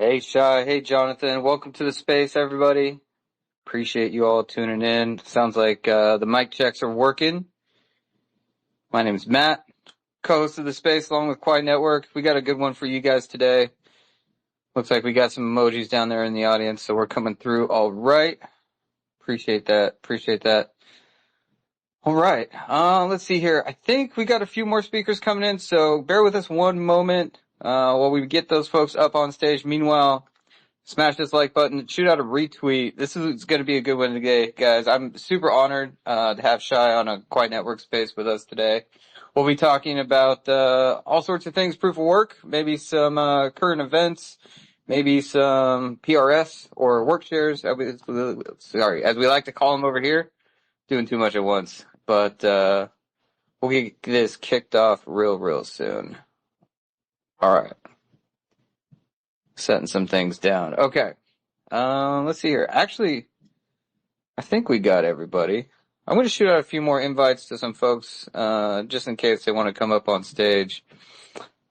Hey, Shai. Hey, Jonathan. Welcome to the space, everybody. Appreciate you all tuning in. Sounds like the mic checks are working. My name is Matt, co-host of the space along with Quai Network. We got a good one for you guys today. Looks like we got some emojis down there in the audience, so we're coming through all right. Appreciate that. All right. Let's see here. I think we got a few more speakers coming in, so bear with us one moment while we get those folks up on stage. Meanwhile, smash this like button, shoot out a retweet. This is going to be a good one today, guys. I'm super honored to have Shai on a Quai Network space with us today. We'll be talking about all sorts of things, proof of work, maybe some current events, maybe some PRS or work shares. Sorry, as we like to call them over here. Doing too much at once. But we'll get this kicked off real soon. All right. Setting some things down. Okay. Let's see here. Actually, I think we got everybody. I'm going to shoot out a few more invites to some folks, just in case they want to come up on stage.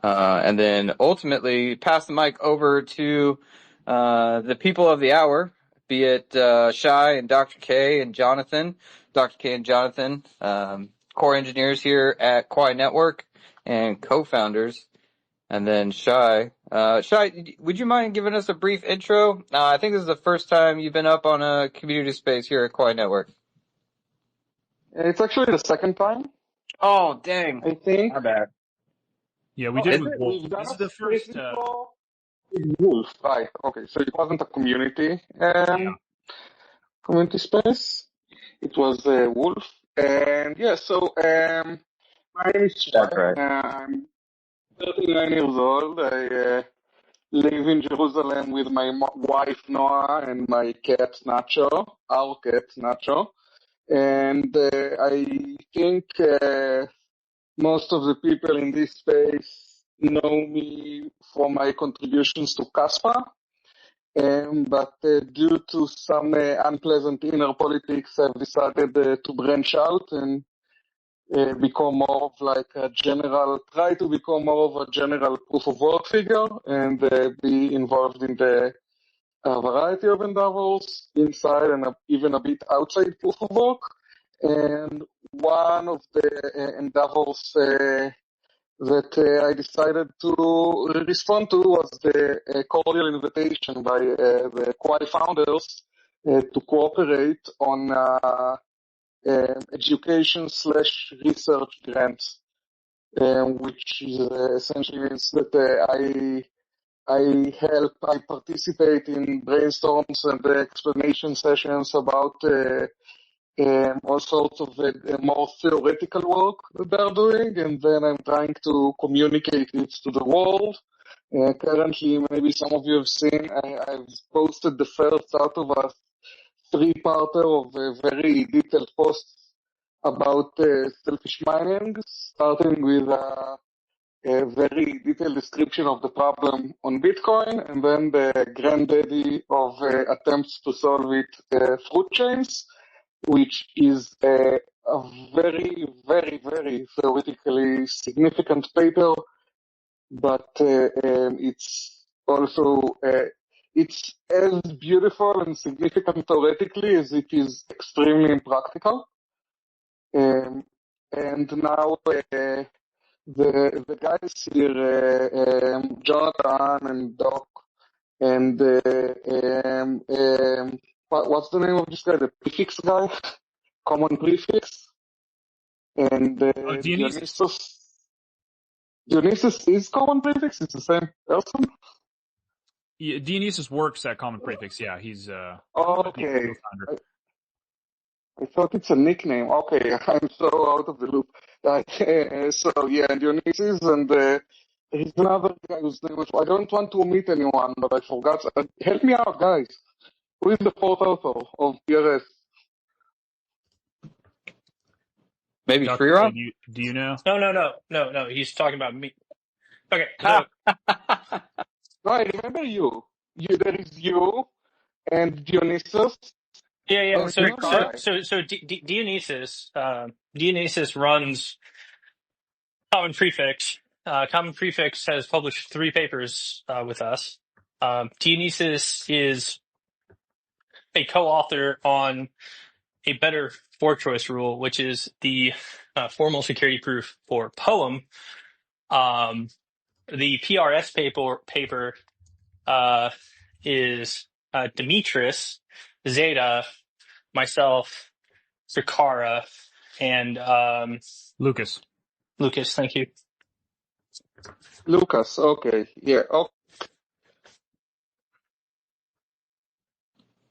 And then ultimately pass the mic over to the people of the hour, be it Shai and Dr. K and Jonathan. Dr. K and Jonathan, core engineers here at Quai Network and co-founders. And then Shai. Shai, would you mind giving us a brief intro? I think this is the first time you've been up on a community space here at Quai Network. It's actually the second time. Oh, dang. I think. My bad. Yeah, we did with Wolf. We've done This is a the first. with Wolf, right? Okay, so it wasn't a community community space. It was Wolf, and yeah. So my name is Shai. That's right. I'm 39 years old. I live in Jerusalem with my wife Noah and my cat Nacho, our cat Nacho, and I think most of the people in this space know me for my contributions to Kaspa, but due to some unpleasant inner politics, I've decided to branch out and become more of like a try to become more of a general proof of work figure and be involved in the variety of endeavors inside and even a bit outside proof of work. And one of the endeavors that I decided to respond to was the cordial invitation by the Quai founders to cooperate on education/research grants, which is essentially means that I participate in brainstorms and explanation sessions about all sorts of more theoretical work that they're doing, and then I'm trying to communicate it to the world. Currently, maybe some of you have seen, I've posted the first out of a three-parter of very detailed posts about selfish mining, starting with a very detailed description of the problem on Bitcoin, and then the granddaddy of attempts to solve it, fruit chains, which is a very theoretically significant paper, but it's also it's as beautiful and significant theoretically as it is extremely impractical. And now the guys here, Jonathan and Doc, and what's the name of this guy? The prefix guy, common prefix, and Dionysus. Dionysus is common prefix. It's the same person. Yeah, Dionysus works at Common Prefix. Yeah, he's okay. co-founder. I thought it's a nickname. Okay, I'm so out of the loop. So yeah, Dionysus, and there's another guy whose name I don't want to omit anyone, but I forgot. Help me out, guys. Who is the fourth author of PRS? Maybe Dr. Freeron? Do you know? No. He's talking about me. Okay, so No, I remember you. There is you and Dionysus. yeah. Oh, So Dionysus, Dionysus runs Common Prefix. Common Prefix has published 3 papers with us. Dionysus is a co-author on a better four choice rule, which is the formal security proof for Poem. The PRS paper is Demetris, Zeta, myself, Zakara, and Lucas. Lucas. Thank you. Lucas, okay, yeah, okay.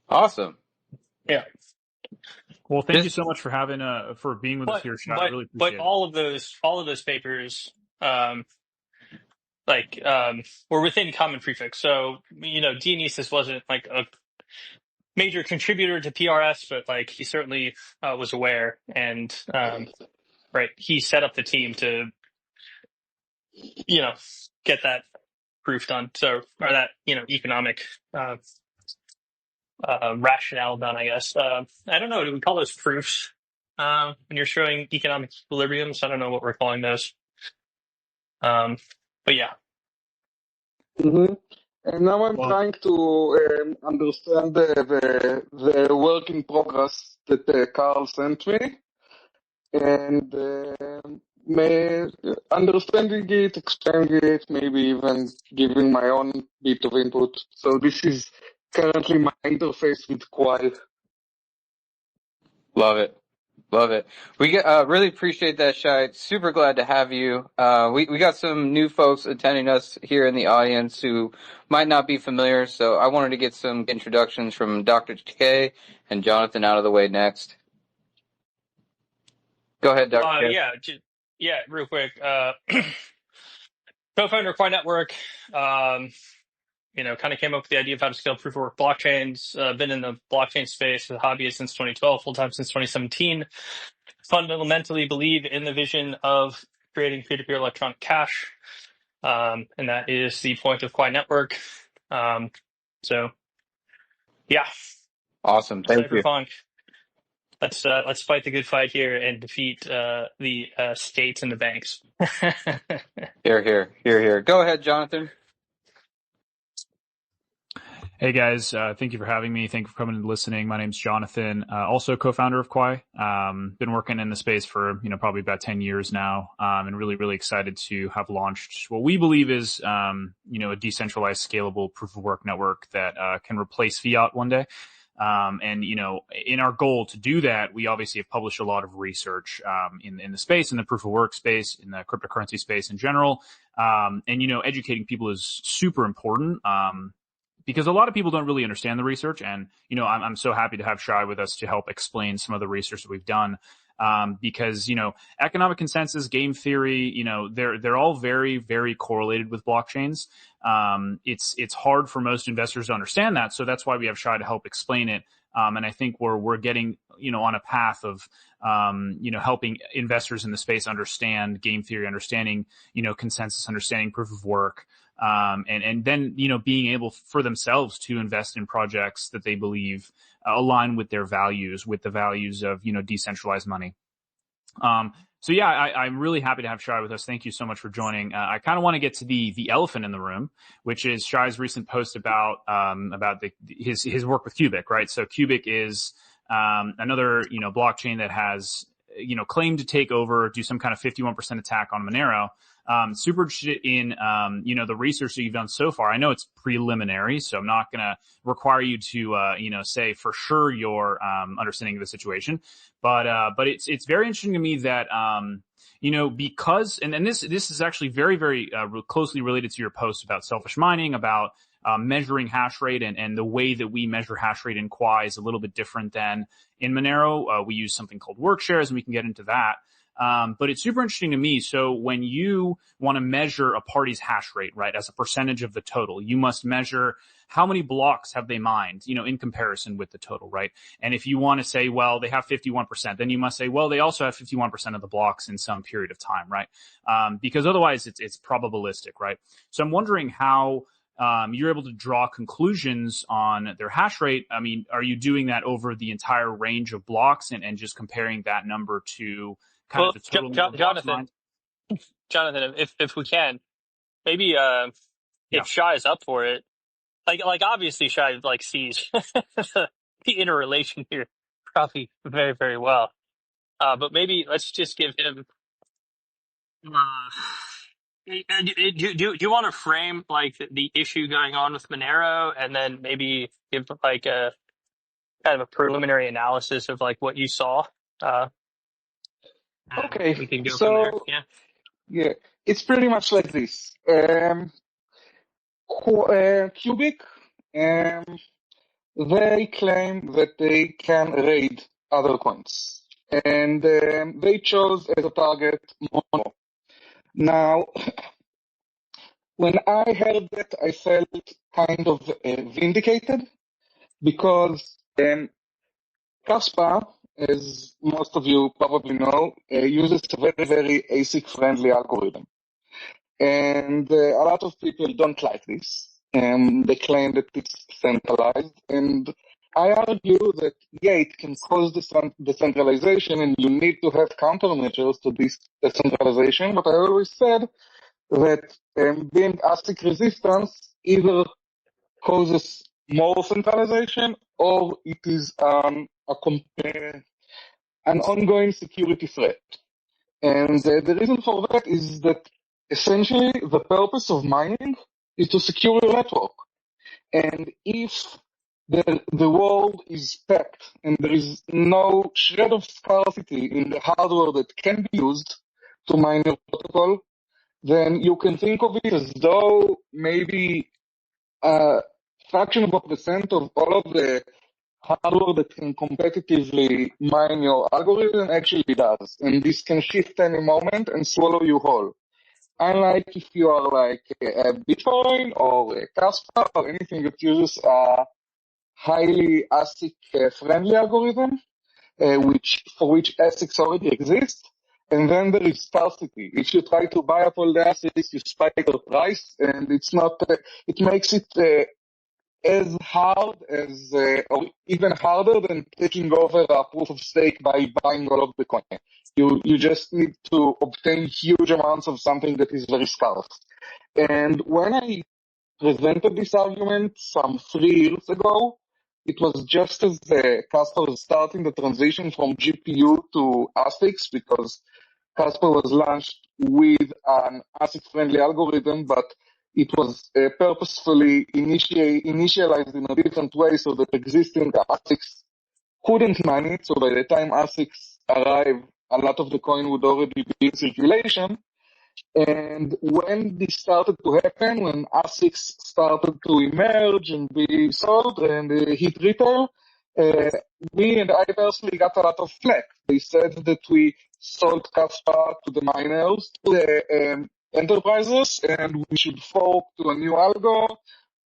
Awesome. Yeah. Well, thank you so much for having for being with us here, Shai. I really appreciate it. all of those papers were within common prefix. So, Dionysus wasn't like a major contributor to PRS, but like he certainly was aware, and right, he set up the team to get that proof done. So, or that economic rationale done, I guess. I don't know. Do we call those proofs when you're showing economic equilibriums? I don't know what we're calling those. But yeah. Mm-hmm. And now I'm trying to understand the work in progress that Carl sent me, and understanding it, explaining it, maybe even giving my own bit of input. So this is currently my interface with Quai. Love it. Love it. We really appreciate that, Shai. Super glad to have you. We got some new folks attending us here in the audience who might not be familiar, so I wanted to get some introductions from Dr. K and Jonathan out of the way next. Go ahead, Dr. K. Yeah, real quick. Co-founder of Quai Network. Kind of came up with the idea of how to scale proof of work blockchains. Been in the blockchain space as a hobbyist since 2012, full time since 2017. Fundamentally believe in the vision of creating peer-to-peer electronic cash, and that is the point of Quai Network. So, yeah. Awesome. Thank you. Cypherpunk. Let's fight the good fight here and defeat the states and the banks. Here. Go ahead, Jonathan. Hey guys, thank you for having me. Thank you for coming and listening. My name's Jonathan, also co-founder of Quai. Been working in the space for probably about 10 years now, and really excited to have launched what we believe is a decentralized, scalable proof of work network that can replace fiat one day. And in our goal to do that, we obviously have published a lot of research in the space, in the proof of work space, in the cryptocurrency space in general. And educating people is super important. Because a lot of people don't really understand the research, and I'm so happy to have Shai with us to help explain some of the research that we've done. Because economic consensus, game theory, they're all very correlated with blockchains. It's hard for most investors to understand that, so that's why we have Shai to help explain it. And I think we're getting on a path of helping investors in the space understand game theory, understanding consensus, understanding proof of work. And then, being able for themselves to invest in projects that they believe align with their values, with the values of, decentralized money. So yeah, I'm really happy to have Shai with us. Thank you so much for joining. I kind of want to get to the elephant in the room, which is Shai's recent post about his work with Qubic, right? So Qubic is, another, blockchain that has, claimed to take over, do some kind of 51% attack on Monero. Super interested in, the research that you've done so far. I know it's preliminary, so I'm not going to require you to, say for sure your, understanding of the situation. But it's very interesting to me that, because, and this is actually very closely related to your post about selfish mining, about, measuring hash rate, and the way that we measure hash rate in Quai is a little bit different than in Monero. We use something called work shares, and we can get into that. But it's super interesting to me. So when you want to measure a party's hash rate, right, as a percentage of the total, you must measure how many blocks have they mined, in comparison with the total, right? And if you want to say, well, they have 51%, then you must say, well, they also have 51% of the blocks in some period of time, right? Because otherwise it's probabilistic, right? So I'm wondering how you're able to draw conclusions on their hash rate. I mean, are you doing that over the entire range of blocks and just comparing that number to kind of the total number of blocks mined? Jonathan, if we can, maybe if Shai is up for it, like obviously Shai like sees the interrelation here probably very, very well. But maybe let's just give him. Do you want to frame like the issue going on with Monero, and then maybe give like a kind of a preliminary analysis of like what you saw? And Okay, we can go from there. so Yeah. yeah, it's pretty much like this. Qubic, they claim that they can raid other coins, and they chose as a target Monero. Now, when I heard that, I felt kind of vindicated because Kaspa, as most of you probably know, uses a very, very ASIC-friendly algorithm. And a lot of people don't like this. They claim that it's centralized. And I argue that, yeah, it can cause decentralization and you need to have countermeasures to this decentralization. But I always said that being ASIC resistance either causes more centralization or it is an ongoing security threat. And the reason for that is that essentially the purpose of mining is to secure your network. And if the world is packed and there is no shred of scarcity in the hardware that can be used to mine your protocol, then you can think of it as though maybe a fraction of a percent of all of the hardware that can competitively mine your algorithm actually does. And this can shift any moment and swallow you whole. Unlike if you are like a Bitcoin or a Kaspa or anything that uses a highly ASIC-friendly algorithm, for which ASICs already exist, and then there is scarcity. If you try to buy up all the ASICs, you spike the price, and it's not. It makes it as hard as, or even harder than taking over a proof of stake by buying all of the coin. You just need to obtain huge amounts of something that is very scarce. And when I presented this argument some 3 years ago, it was just as Kaspa was starting the transition from GPU to ASICs, because Kaspa was launched with an ASIC-friendly algorithm, but it was purposefully initialized in a different way so that existing ASICs couldn't mine it. So by the time ASICs arrive, a lot of the coin would already be in circulation. And when this started to happen, when ASICs started to emerge and be sold and hit retail, me and I personally got a lot of flack. They said that we sold Kaspa to the miners, to the enterprises, and we should fork to a new algo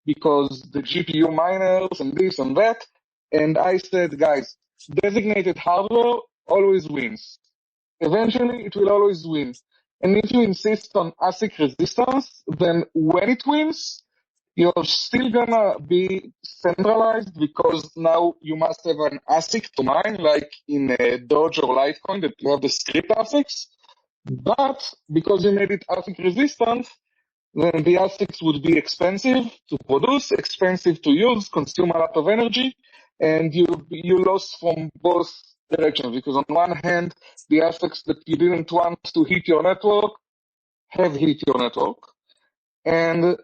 because the GPU miners and this and that. And I said, guys, designated hardware always wins. Eventually, it will always win. And if you insist on ASIC resistance, then when it wins, you're still gonna be centralized because now you must have an ASIC to mine, like in Doge or Litecoin that you have the script ASICs. But because you made it ASIC resistant, then the ASICs would be expensive to produce, expensive to use, consume a lot of energy, and you lost from both directions. Because on one hand, the ASICs that you didn't want to hit your network have hit your network. And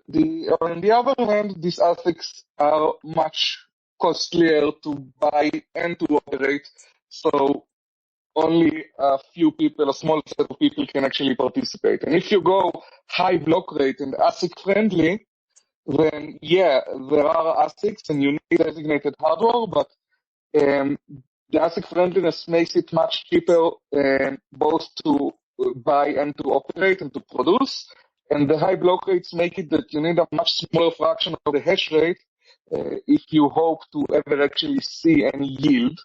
on the other hand, these ASICs are much costlier to buy and to operate. So only a few people, a small set of people can actually participate. And if you go high block rate and ASIC friendly, then yeah, there are ASICs and you need designated hardware, but the ASIC friendliness makes it much cheaper both to buy and to operate and to produce. And the high block rates make it that you need a much smaller fraction of the hash rate if you hope to ever actually see any yield.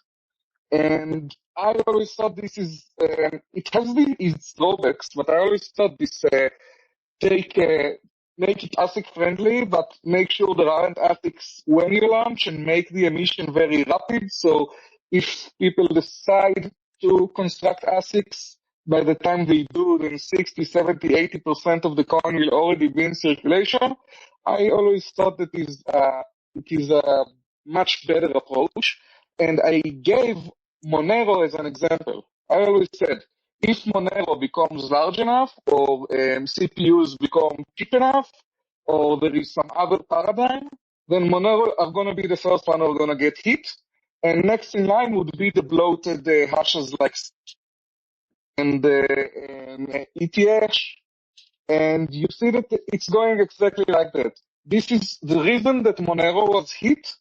And I always thought this is, it has its drawbacks, but I always thought this make it ASIC friendly, but make sure there aren't ASICs when you launch and make the emission very rapid. So if people decide to construct ASICs, by the time they do, then 60, 70, 80% of the coin will already be in circulation. I always thought that it is a much better approach, and I gave Monero as an example. I always said, if Monero becomes large enough, or CPUs become cheap enough, or there is some other paradigm, then Monero are going to be the first one who are going to get hit, and next in line would be the bloated hashes like and ETH, and you see that it's going exactly like that. This is the reason that Monero was hit,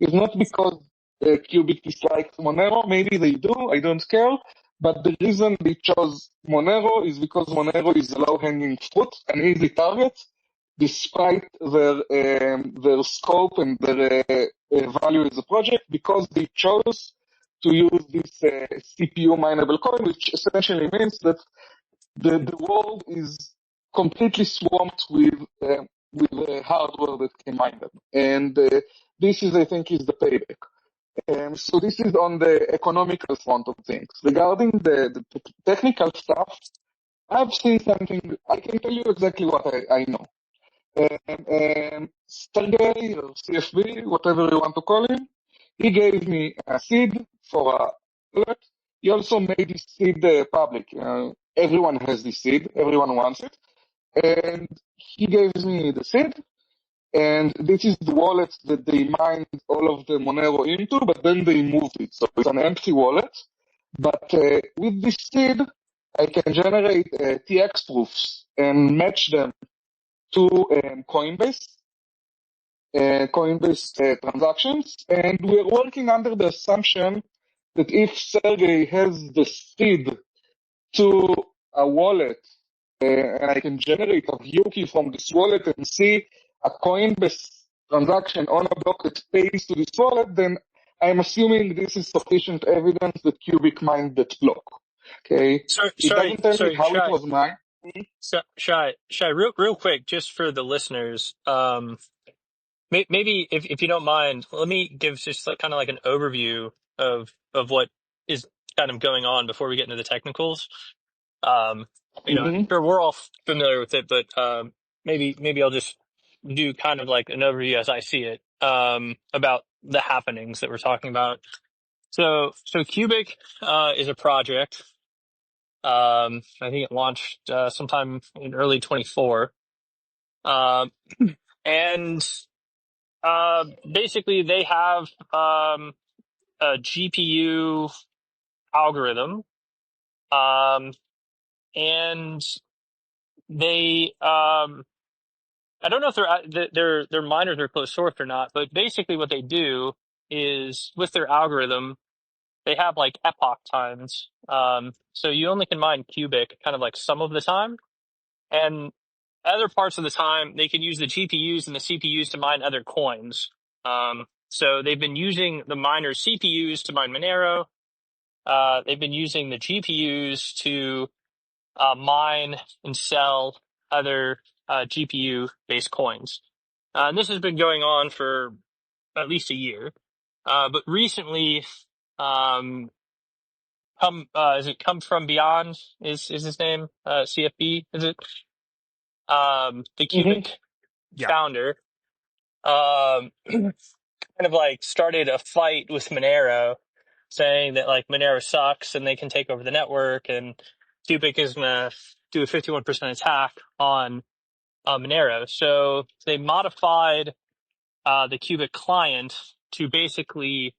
is not because Qubic dislikes Monero. Maybe they do, I don't care. But the reason they chose Monero is because Monero is a low-hanging fruit, an easy target, despite their scope and their value as a project, because they chose to use this CPU mineable coin, which essentially means that the world is completely swamped with hardware that can mine them. And this is, I think, is the payback. So this is on the economical front of things. Regarding the technical stuff, I've seen something, I can tell you exactly what I know. Sergey or CFB, whatever you want to call him, he gave me a seed for a wallet. He also made this seed public. Everyone has this seed, everyone wants it. And he gave me the seed, and this is the wallet that they mined all of the Monero into, but then they moved it. So it's an empty wallet. But with this seed, I can generate TX proofs and match them to Coinbase transactions. And we're working under the assumption that if Sergey has the seed to a wallet, and I can generate a view key from this wallet and see a Coinbase transaction on a block that pays to this wallet, then I'm assuming this is sufficient evidence that Qubic mined that block. Okay, it doesn't tell me how Shai, it was mined. Shai, real quick, just for the listeners, maybe if you don't mind, let me give just like, kind of like an overview of what is kind of going on before we get into the technicals. I'm sure we're all familiar with it, but maybe I'll just do kind of like an overview as I see it about the happenings that we're talking about. So Qubic is a project. I think it launched sometime in early 24. And basically they have a GPU algorithm, and they I don't know if their miners are closed sourced or not, but basically what they do is with their algorithm, they have like epoch times. So you only can mine Qubic kind of like some of the time, and other parts of the time they can use the GPUs and the CPUs to mine other coins. So they've been using the miners' CPUs to mine Monero. They've been using the GPUs to mine and sell other GPU-based coins. And this has been going on for at least a year. But recently, is it Come From Beyond is his name? CFB, is it? The Qubic founder, kind of like started a fight with Monero, saying that like Monero sucks and they can take over the network, and Qubic is gonna do a 51% attack on Monero. So they modified the Qubic client to basically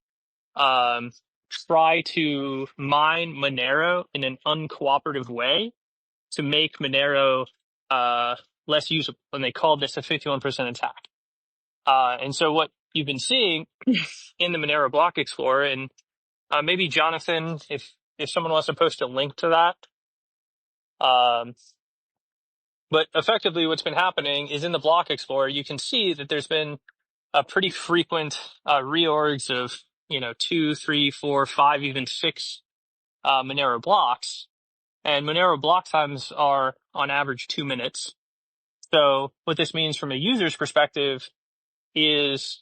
try to mine Monero in an uncooperative way to make Monero less usable. And they called this a 51% attack. And so what you've been seeing in the Monero Block Explorer, and maybe Jonathan, if someone wants to post a link to that. But effectively what's been happening is in the Block Explorer, you can see that there's been a pretty frequent reorgs of 2, 3, 4, 5, even 6 Monero blocks, and Monero block times are on average 2 minutes. So what this means from a user's perspective is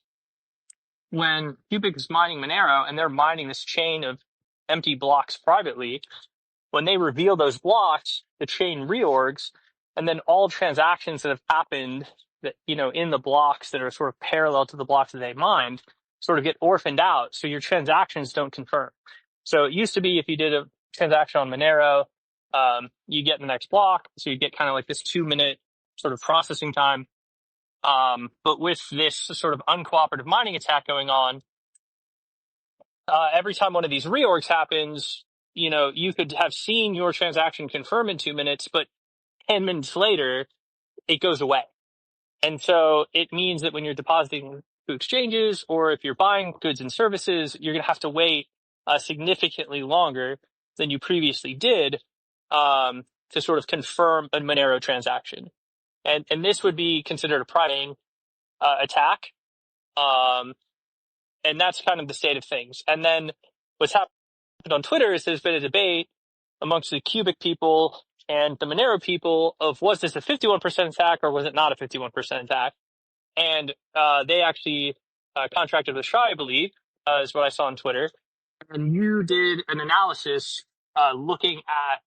when Qubic is mining Monero and they're mining this chain of empty blocks privately, when they reveal those blocks, the chain reorgs, and then all transactions that have happened that, in the blocks that are sort of parallel to the blocks that they mined sort of get orphaned out. So your transactions don't confirm. So it used to be if you did a transaction on Monero, you get the next block. So you get kind of like this 2-minute sort of processing time. But with this sort of uncooperative mining attack going on, every time one of these reorgs happens, you could have seen your transaction confirm in 2 minutes, but 10 minutes later, it goes away. And so it means that when you're depositing to exchanges, or if you're buying goods and services, you're going to have to wait significantly longer than you previously did to sort of confirm a Monero transaction. And this would be considered a private attack. And that's kind of the state of things. And then what's happened on Twitter is there's been a debate amongst the Qubic people and the Monero people of, was this a 51% attack or was it not a 51% attack? And they actually contracted with Shai, I believe, is what I saw on Twitter. And you did an analysis looking at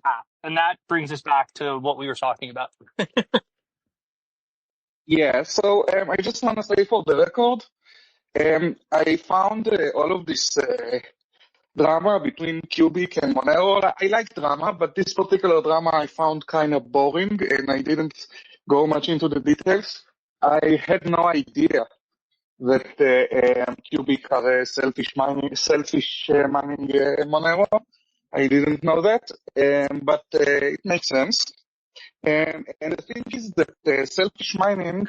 that. And that brings us back to what we were talking about. Yeah, so I just want to say for the record, I found all of this drama between Qubic and Monero. I like drama, but this particular drama I found kind of boring, and I didn't go much into the details. I had no idea that Qubic are selfish mining Monero. I didn't know that, but it makes sense. And the thing is that selfish mining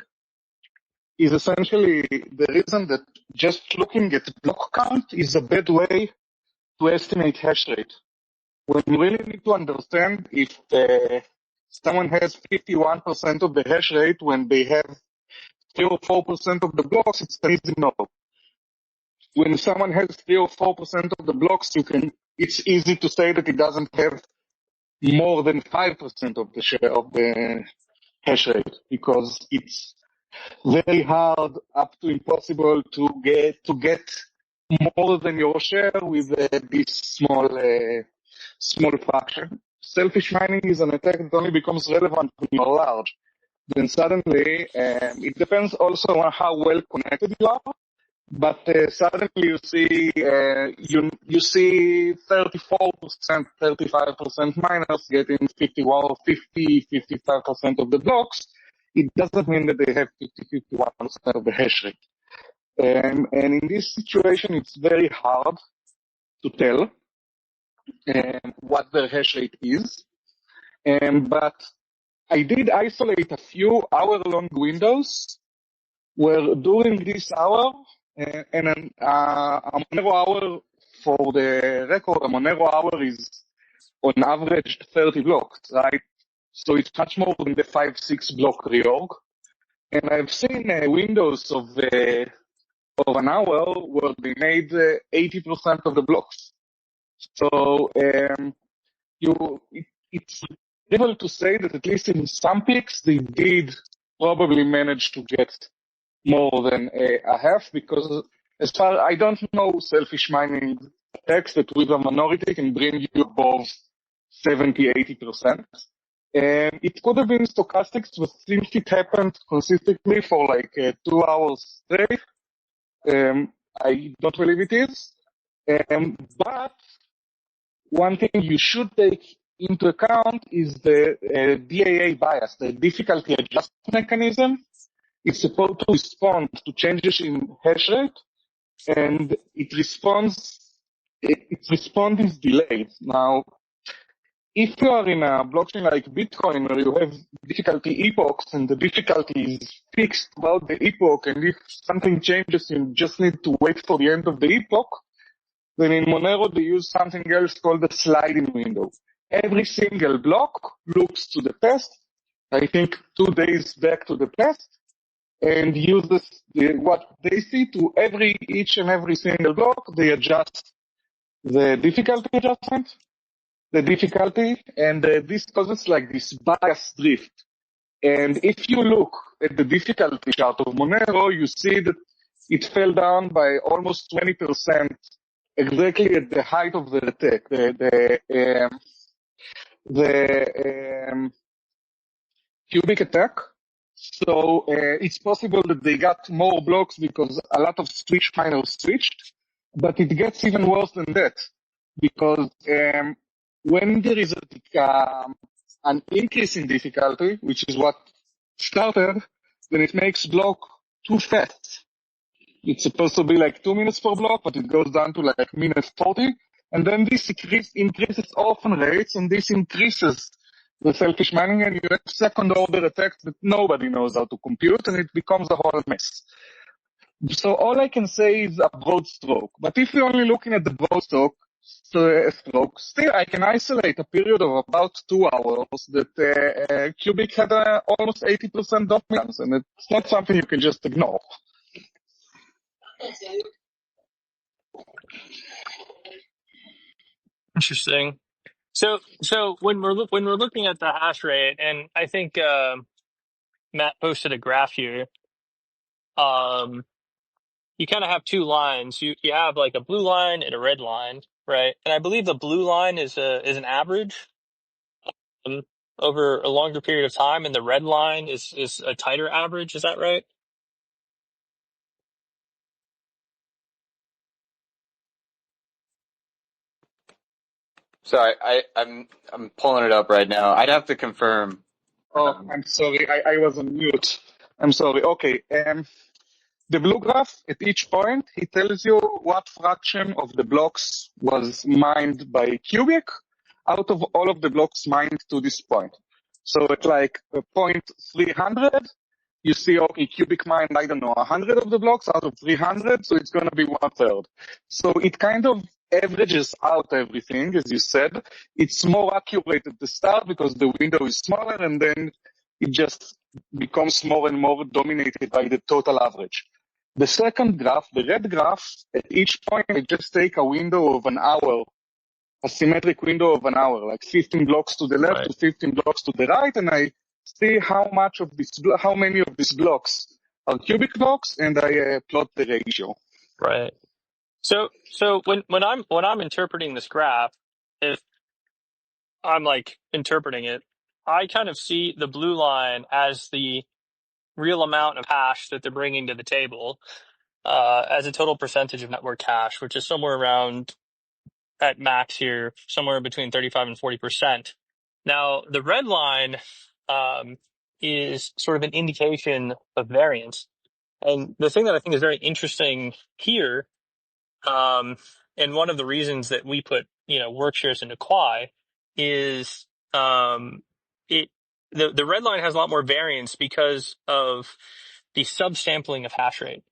is essentially the reason that just looking at block count is a bad way to estimate hash rate. When you really need to understand if someone has 51% of the hash rate when they have 3 or 4% of the blocks, it's an easy no. When someone has 3 or 4% of the blocks, it's easy to say that it doesn't have more than 5% of the share of the hash rate, because it's very hard up to impossible to get more than your share with this small fraction. Selfish mining is an attack that only becomes relevant when you're large. Then suddenly, it depends also on how well connected you are, but suddenly you see 34%, 35% miners getting 55% of the blocks. It doesn't mean that they have 51% of the hash rate. And in this situation, it's very hard to tell what the hash rate is. But I did isolate a few hour-long windows where during this hour, and a Monero hour, for the record, a Monero hour is on average 30 blocks, right? So it's much more than the 5-6 block reorg. And I've seen windows of an hour where they made 80% of the blocks. So it's able to say that at least in some peaks they did probably manage to get more than a half, because as far I don't know selfish mining attacks that with a minority can bring you above 70-80%. And it could have been stochastics, but since it happened consistently for like 2 hours straight, I don't believe it is. But one thing you should take into account is the DAA bias, the difficulty adjustment mechanism. It's supposed to respond to changes in hash rate, and its response is delayed. Now, if you are in a blockchain like Bitcoin where you have difficulty epochs and the difficulty is fixed throughout the epoch, and if something changes, you just need to wait for the end of the epoch, then in Monero they use something else called the sliding window. Every single block looks to the past, I think 2 days back to the past, and uses what they see to each and every single block. They adjust the difficulty adjustment, and this causes like this bias drift. And if you look at the difficulty chart of Monero, you see that it fell down by almost 20% exactly at the height of the attack. The Qubic attack So it's possible that they got more blocks because a lot of switch miners switched, but it gets even worse than that because when there is an increase in difficulty, which is what started, then it makes block too fast. It's supposed to be like 2 minutes per block, but it goes down to like minute 40. And then this increases orphan rates, and this increases the selfish mining, and you have second order attacks that nobody knows how to compute, and it becomes a whole mess. So all I can say is a broad stroke. But if you're only looking at the broad stroke, still I can isolate a period of about 2 hours that Qubic had almost 80% dominance, and it's not something you can just ignore. Interesting. So when we're looking at the hash rate, and I think Matt posted a graph here. You kind of have two lines. You have like a blue line and a red line, right? And I believe the blue line is an average um, over a longer period of time, and the red line is a tighter average. Is that right? Sorry, I'm pulling it up right now. I'd have to confirm. Oh, I'm sorry. I was on mute. I'm sorry. Okay. The blue graph, at each point, he tells you what fraction of the blocks was mined by Qubic out of all of the blocks mined to this point. So at like point 300, you see, okay, Qubic mined, I don't know, 100 of the blocks out of 300, so it's going to be 1/3. So it kind of averages out everything, as you said. It's more accurate at the start because the window is smaller, and then it just becomes more and more dominated by the total average. The second graph, the red graph, at each point, I just take a window of an hour, a symmetric window of an hour, like 15 blocks to the left Right. to 15 blocks to the right, and I see how many of these blocks are Qubic blocks, and I plot the ratio. Right. So when I'm interpreting this graph, if I'm like interpreting it, I kind of see the blue line as the real amount of hash that they're bringing to the table as a total percentage of network hash, which is somewhere around at max here, somewhere between 35 and 40%. Now, the red line is sort of an indication of variance. And the thing that I think is very interesting here, and one of the reasons that we put, work shares into Quai is the red line has a lot more variance because of the subsampling of hash rate.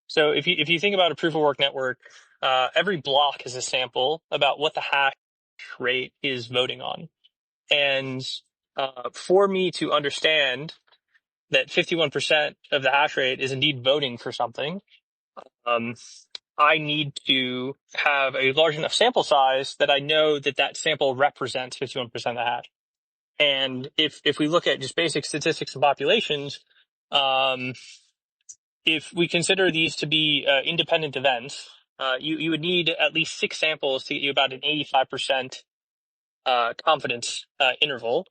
So if you think about a proof of work network, every block is a sample about what the hash rate is voting on. And for me to understand that 51% of the hash rate is indeed voting for something, I need to have a large enough sample size that I know that that sample represents 51% of the hash. And if we look at just basic statistics of populations, if we consider these to be independent events, you would need at least 6 samples to get you about an 85% confidence interval.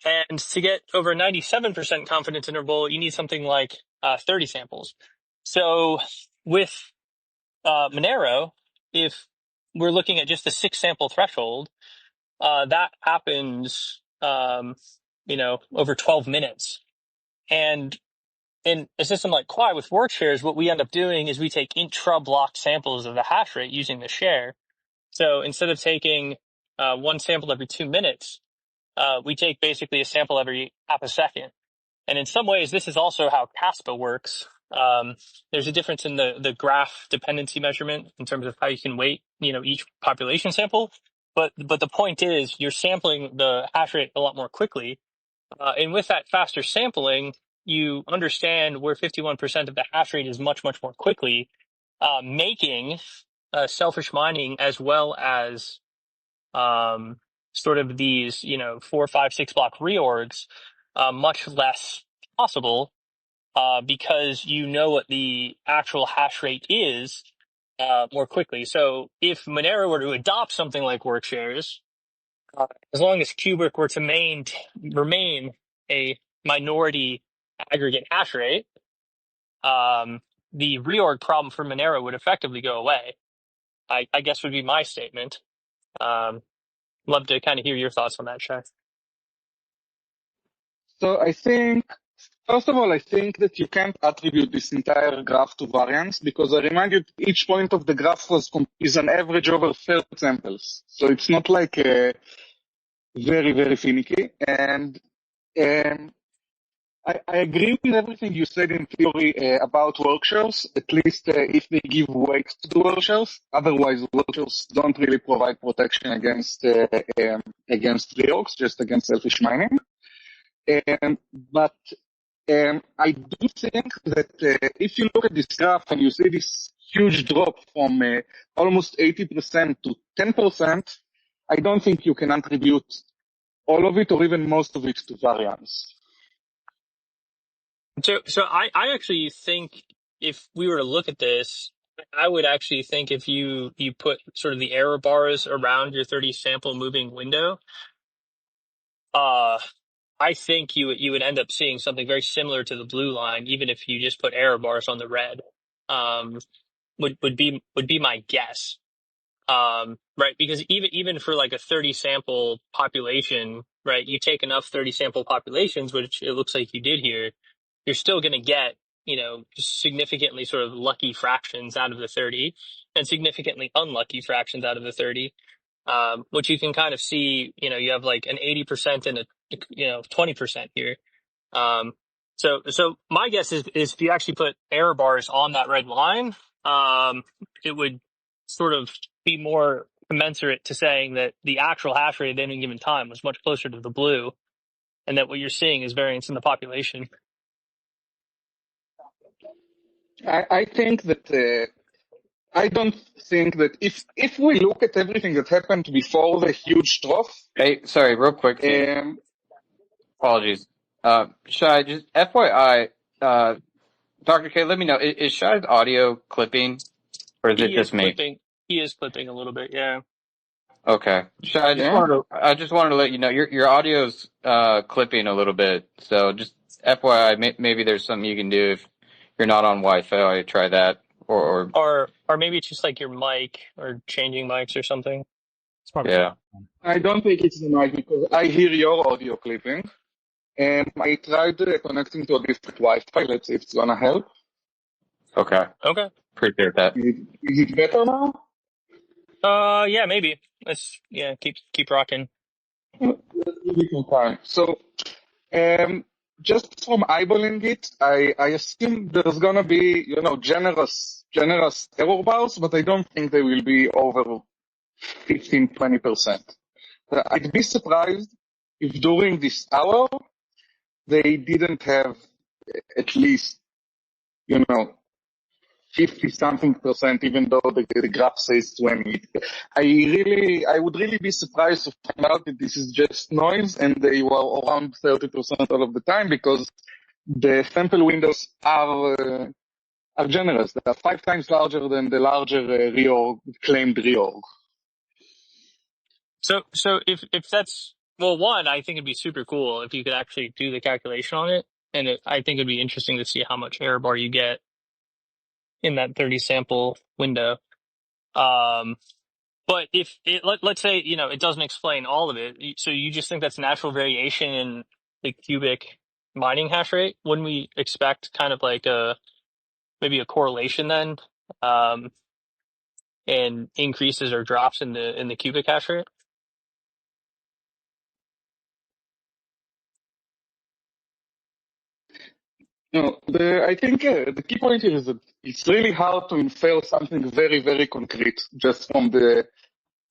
And to get over a 97% confidence interval, you need something like 30 samples. So with Monero, if we're looking at just the 6 sample threshold, that happens, over 12 minutes. And in a system like Quai with work shares, what we end up doing is we take intra-block samples of the hash rate using the share. So instead of taking one sample every 2 minutes, we take basically a sample every half a second. And in some ways, this is also how Kaspa works. There's a difference in the graph dependency measurement in terms of how you can weight, each population sample. But the point is you're sampling the hash rate a lot more quickly. And with that faster sampling, you understand where 51% of the hash rate is much, much more quickly, making selfish mining as well as sort of these, 4, 5, 6 block reorgs much less possible because you know what the actual hash rate is more quickly. So if Monero were to adopt something like work shares, as long as Qubic were to remain a minority aggregate hash rate, the reorg problem for Monero would effectively go away. I guess would be my statement. Love to kind of hear your thoughts on that, Shai. So I think, first of all, I think that you can't attribute this entire graph to variance because I remind you each point of the graph is an average over 30 samples. So it's not like very, very finicky. And I agree with everything you said in theory about workshells, at least if they give weight to the workshells. Otherwise, workshells don't really provide protection against reorgs, just against selfish mining. But I do think that if you look at this graph and you see this huge drop from almost 80% to 10%, I don't think you can attribute all of it or even most of it to variance. So I actually think if we were to look at this, I would actually think if you put sort of the error bars around your 30 sample moving window, I think you would end up seeing something very similar to the blue line, even if you just put error bars on the red. Would be my guess. Right, because even for like a 30 sample population, right, you take enough 30 sample populations, which it looks like you did here, you're still going to get, significantly sort of lucky fractions out of the 30 and significantly unlucky fractions out of the 30, which you can kind of see, you have like an 80% and a, 20% here. So my guess is if you actually put error bars on that red line, it would sort of be more commensurate to saying that the actual hash rate at any given time was much closer to the blue, and that what you're seeing is variance in the population. I think that I don't think that if we look at everything that happened before the huge trough. Hey, sorry, real quick. Apologies. Shai, just FYI, Dr. K, let me know, is Shai's audio clipping, or is it just me? He is clipping a little bit, yeah. Okay. Shai, I just wanted to let you know, your audio's clipping a little bit, so just FYI, maybe there's something you can do if you're not on Wi-Fi, try that, or maybe it's just like your mic, or changing mics or something. It's probably I don't think it's the mic because I hear your audio clipping. And I tried connecting to a different Wi-Fi. Let's see if it's gonna help. Okay. Appreciate that. Is it better now? Yeah, maybe. Let's keep rocking. So, just from eyeballing it, I assume there's gonna be generous error bars, but I don't think they will be over 15-20%. I'd be surprised if during this hour they didn't have at least 50-something%, even though the graph says 20. I would really be surprised to find out that this is just noise and they were around 30% all of the time, because the sample windows are generous. They are 5 times larger than the larger claimed reorg. So if that's, well, one, I think it'd be super cool if you could actually do the calculation on it, and I think it'd be interesting to see how much error bar you get in that 30 sample window. But if let's say, it doesn't explain all of it, so you just think that's natural variation in the Qubic mining hash rate, wouldn't we expect kind of like maybe a correlation then, and increases or drops in the Qubic hash rate? No, I think the key point here is that it's really hard to infer something very, very concrete just from the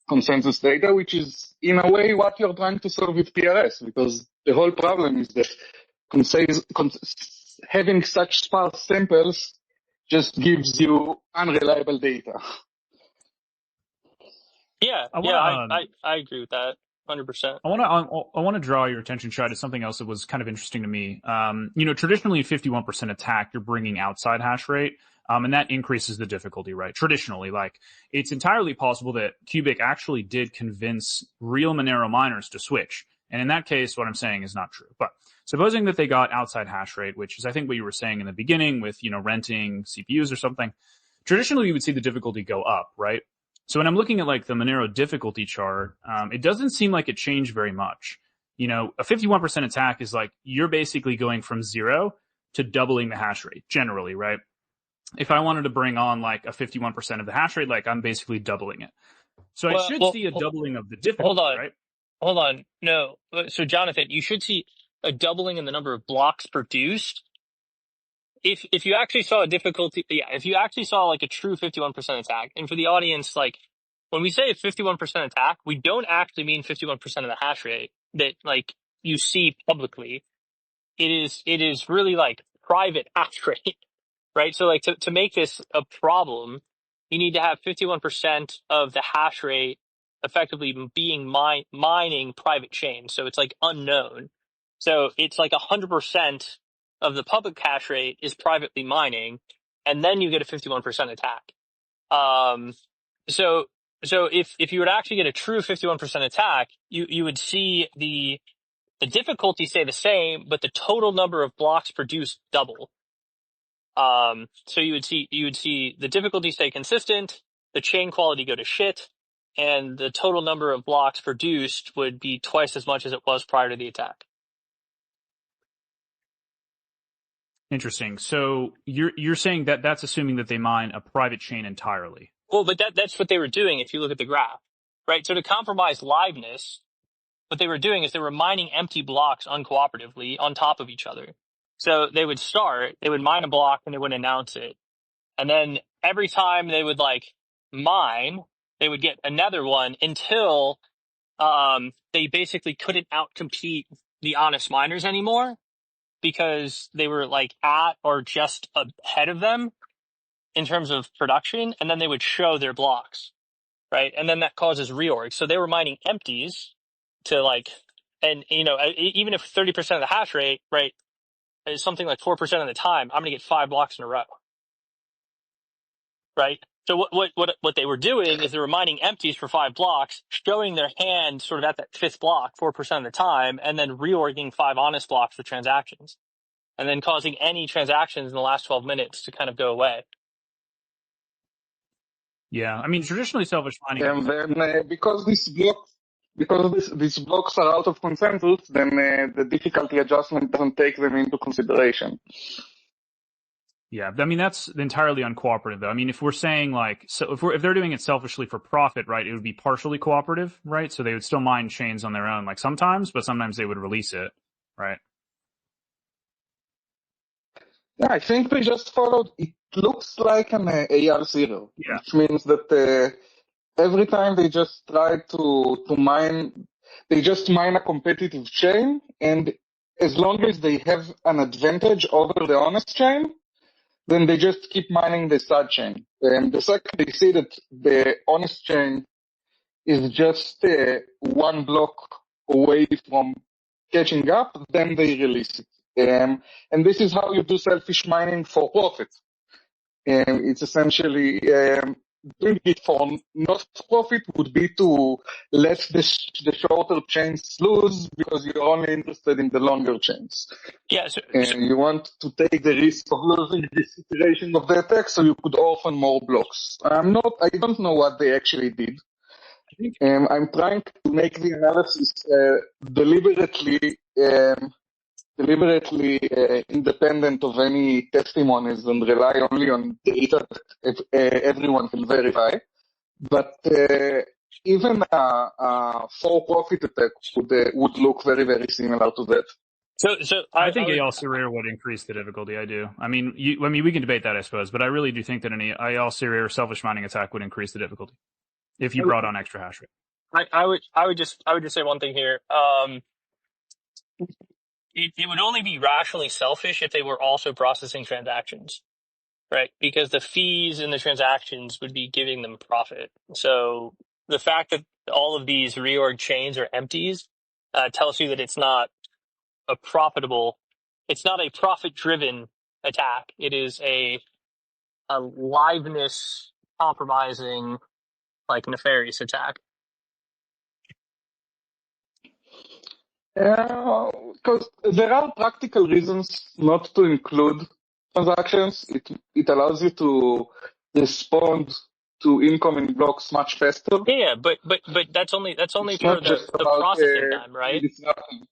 consensus data, which is in a way what you're trying to solve with PRS, because the whole problem is that having such sparse samples just gives you unreliable data. Yeah, I agree with that 100%. I want to draw your attention, Shai, to something else that was kind of interesting to me. Traditionally 51% attack, you're bringing outside hash rate. And that increases the difficulty, right? Traditionally, like, it's entirely possible that Qubic actually did convince real Monero miners to switch. And in that case, what I'm saying is not true. But supposing that they got outside hash rate, which is I think what you were saying in the beginning with, renting CPUs or something, traditionally you would see the difficulty go up, right? So when I'm looking at like the Monero difficulty chart, it doesn't seem like it changed very much. A 51% attack is like you're basically going from 0 to doubling the hash rate generally, right? If I wanted to bring on like a 51% of the hash rate, like I'm basically doubling it. So I should see a doubling of the difficulty, right? Hold on. No. So Jonathan, you should see a doubling in the number of blocks produced. If you actually saw a difficulty, if you actually saw like a true 51% attack, and for the audience, like when we say a 51% attack, we don't actually mean 51% of the hash rate that like you see publicly. It is really like private hash rate, right? So like to make this a problem, you need to have 51% of the hash rate effectively being mining private chain. So it's like unknown. So it's like 100% of the public hash rate is privately mining, and then you get a 51% attack. So if you would actually get a true 51% attack, you would see the difficulty stay the same, but the total number of blocks produced double. So you would see the difficulty stay consistent, the chain quality go to shit, and the total number of blocks produced would be twice as much as it was prior to the attack. Interesting. So you're saying that that's assuming that they mine a private chain entirely. Well, but that's what they were doing if you look at the graph, right? So to compromise liveness, what they were doing is they were mining empty blocks uncooperatively on top of each other. So they would mine a block and they would announce it. And then every time they would like mine, they would get another one until they basically couldn't outcompete the honest miners anymore because they were like at or just ahead of them in terms of production, and then they would show their blocks, right? And then that causes reorg. So they were mining empties to like, and even if 30% of the hash rate, right, is something like 4% of the time, I'm going to get 5 blocks in a row, right? So what they were doing is they were mining empties for 5 blocks, showing their hand sort of at that 5th block 4% of the time, and then reorging 5 honest blocks for transactions, and then causing any transactions in the last 12 minutes to kind of go away. Yeah, I mean traditionally selfish mining. And then because these blocks are out of consensus, then the difficulty adjustment doesn't take them into consideration. Yeah, I mean that's entirely uncooperative though. I mean if we're saying like if they're doing it selfishly for profit, right, it would be partially cooperative, right? So they would still mine chains on their own like sometimes, but sometimes they would release it, right? Yeah, I think they just followed. It looks like an AR0, Yeah. which means that every time they just try to mine, they just mine a competitive chain, and as long as they have an advantage over the honest chain, then they just keep mining the side chain. And the second they see that the honest chain is just one block away from catching up, then they release it. And this is how you do selfish mining for profit. It's essentially doing it for not profit would be to let the shorter chains lose because you're only interested in the longer chains. Yeah, You want to take the risk of losing this iteration of the attack, so you could orphan more blocks. I don't know what they actually did. I'm trying to make the analysis deliberately independent of any testimonies and rely only on data that everyone can verify. But even a for-profit attack would look very, very similar to that. So I think AL Serir would increase the difficulty. I do. I mean, we can debate that, I suppose, but I really do think that an AL Serir selfish mining attack would increase the difficulty if you brought on extra hash rate. I would just say one thing here. It would only be rationally selfish if they were also processing transactions, right? Because the fees in the transactions would be giving them profit. So the fact that all of these reorg chains are empties tells you that it's not a profit-driven attack. It is a liveness compromising, like nefarious attack. Because there are practical reasons not to include transactions. It allows you to respond to incoming blocks much faster. Yeah, but that's only It's for not just the about processing time, right? disrupting.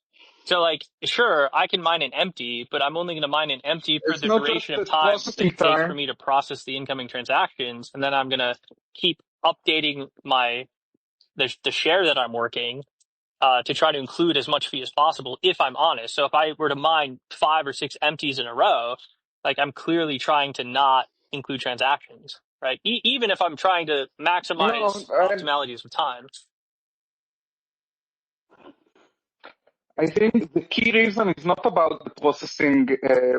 So like, sure, I can mine an empty, but I'm only going to mine an empty for It's the not just duration of the time that processing it takes for time. me to process the incoming transactions, and then I'm going to keep updating the share that I'm working to try to include as much fee as possible if I'm honest. So if I were to mine 5 or 6 empties in a row, like I'm clearly trying to not include transactions, right? Even if I'm trying to No, maximize optimalities of time. I think the key reason is not about the processing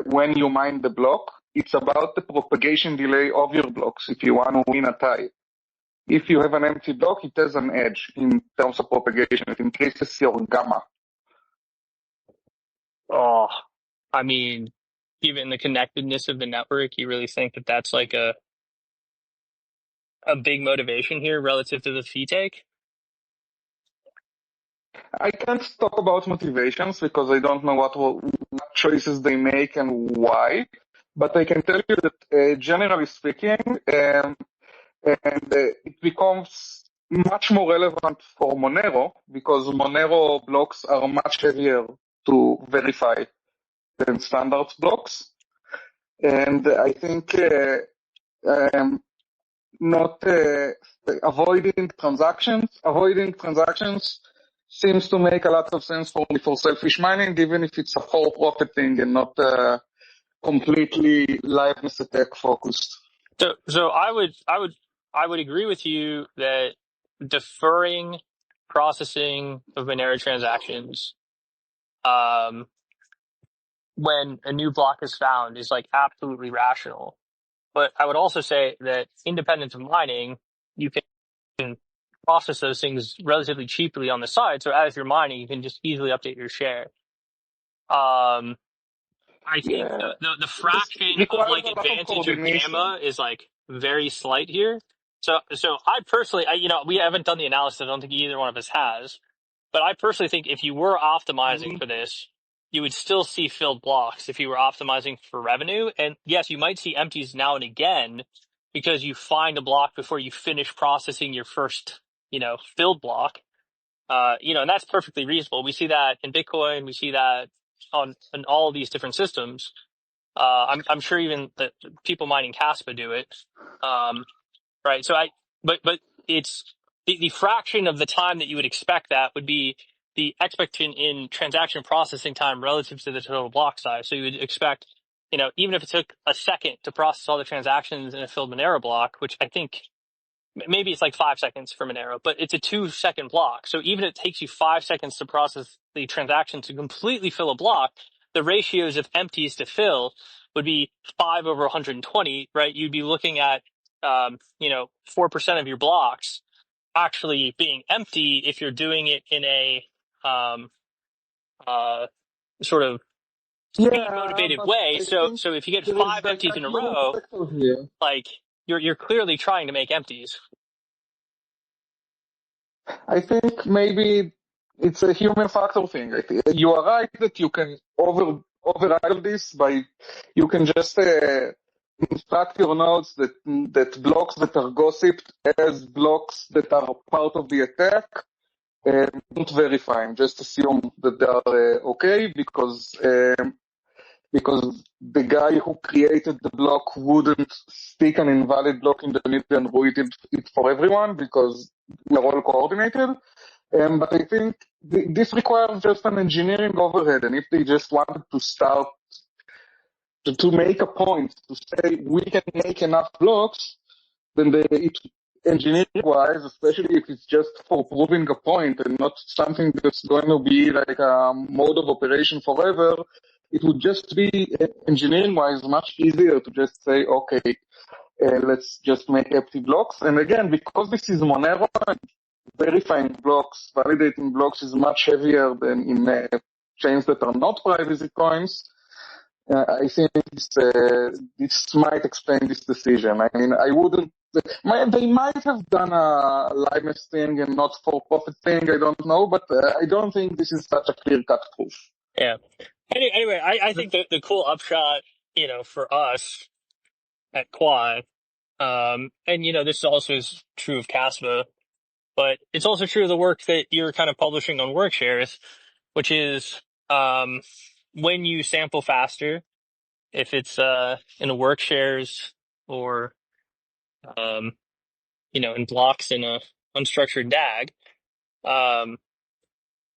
when you mine the block. It's about the propagation delay of your blocks if you want to win a tie. If you have an empty block, it has an edge in terms of propagation. It increases your gamma. Oh, I mean, given the connectedness of the network, you really think that that's like a big motivation here relative to the fee take? I can't talk about motivations because I don't know what choices they make and why. But I can tell you that generally speaking, it becomes much more relevant for Monero because Monero blocks are much heavier to verify than standard blocks. And I think not avoiding transactions seems to make a lot of sense for selfish mining, even if it's a for-profit thing and not completely liveness attack focused. So I would agree with you that deferring processing of Monero transactions when a new block is found is like absolutely rational. But I would also say that independent of mining, you can process those things relatively cheaply on the side. So as you're mining, you can just easily update your share. I think Yeah, the this fraction of requires like a lot of advantage of coordination. gamma is like very slight here. So I personally, we haven't done the analysis. I don't think either one of us has, but I personally think if you were optimizing for this, you would still see filled blocks if you were optimizing for revenue. And yes, you might see empties now and again because you find a block before you finish processing your first, filled block. And that's perfectly reasonable. We see that in Bitcoin. We see that on all of these different systems. I'm sure even the people mining Kaspa do it. Right. So but it's the fraction of the time that you would expect that would be the expectation in transaction processing time relative to the total block size. So you would expect, even if it took a second to process all the transactions in a filled Monero block, which I think maybe it's like 5 seconds for Monero, but it's a 2-second block. So even if it takes you 5 seconds to process the transaction to completely fill a block, the ratios of empties to fill would be 5 over 120, right? You'd be looking at, 4% of your blocks actually being empty if you're doing it in a um, sort of speed Yeah, motivated but way. I So think if you get there is 5 like empties a in a human row, factor here. like you're clearly trying to make empties. I think maybe it's a human factor thing. I think you are right that you can override this by you can just instruct your nodes that blocks that are gossiped as blocks that are part of the attack. Don't verify them. Just assume that they are okay because the guy who created the block wouldn't stick an invalid block in the middle and ruin it for everyone because we are all coordinated. But I think this requires just an engineering overhead, and if they just wanted to start to make a point to say we can make enough blocks, then engineering-wise, especially if it's just for proving a point and not something that's going to be like a mode of operation forever, it would just be engineering-wise much easier to just say, okay, let's just make empty blocks. And again, because this is Monero, verifying blocks, validating blocks is much heavier than in chains that are not privacy coins. I think this might explain this decision. I mean, I wouldn't They might have done a liveness thing and not for-profit thing, I don't know, but I don't think this is such a clear-cut proof. Yeah. Anyway, I think the cool upshot, for us at Quai, and this also is true of Kaspa, but it's also true of the work that you're kind of publishing on Workshares, which is when you sample faster, if it's in a Workshares or in blocks in a unstructured DAG,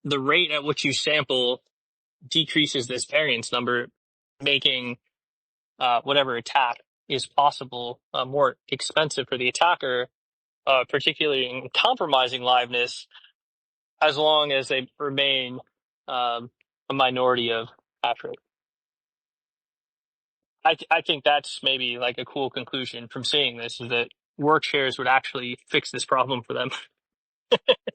the rate at which you sample decreases this variance number, making whatever attack is possible more expensive for the attacker, particularly in compromising liveness, as long as they remain a minority of hash rate. I think that's maybe like a cool conclusion from seeing this, is that Workshares would actually fix this problem for them.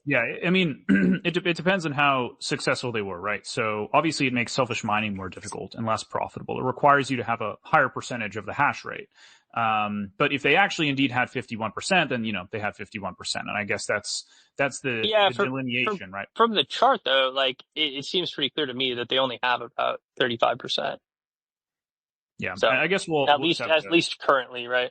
Yeah, I mean, it depends on how successful they were, right? So obviously it makes selfish mining more difficult and less profitable. It requires you to have a higher percentage of the hash rate. But if they actually indeed had 51%, then, they had 51%. And I guess that's the delineation, right? From the chart, though, like it seems pretty clear to me that they only have about 35%. Yeah, so I guess we'll at least currently, right?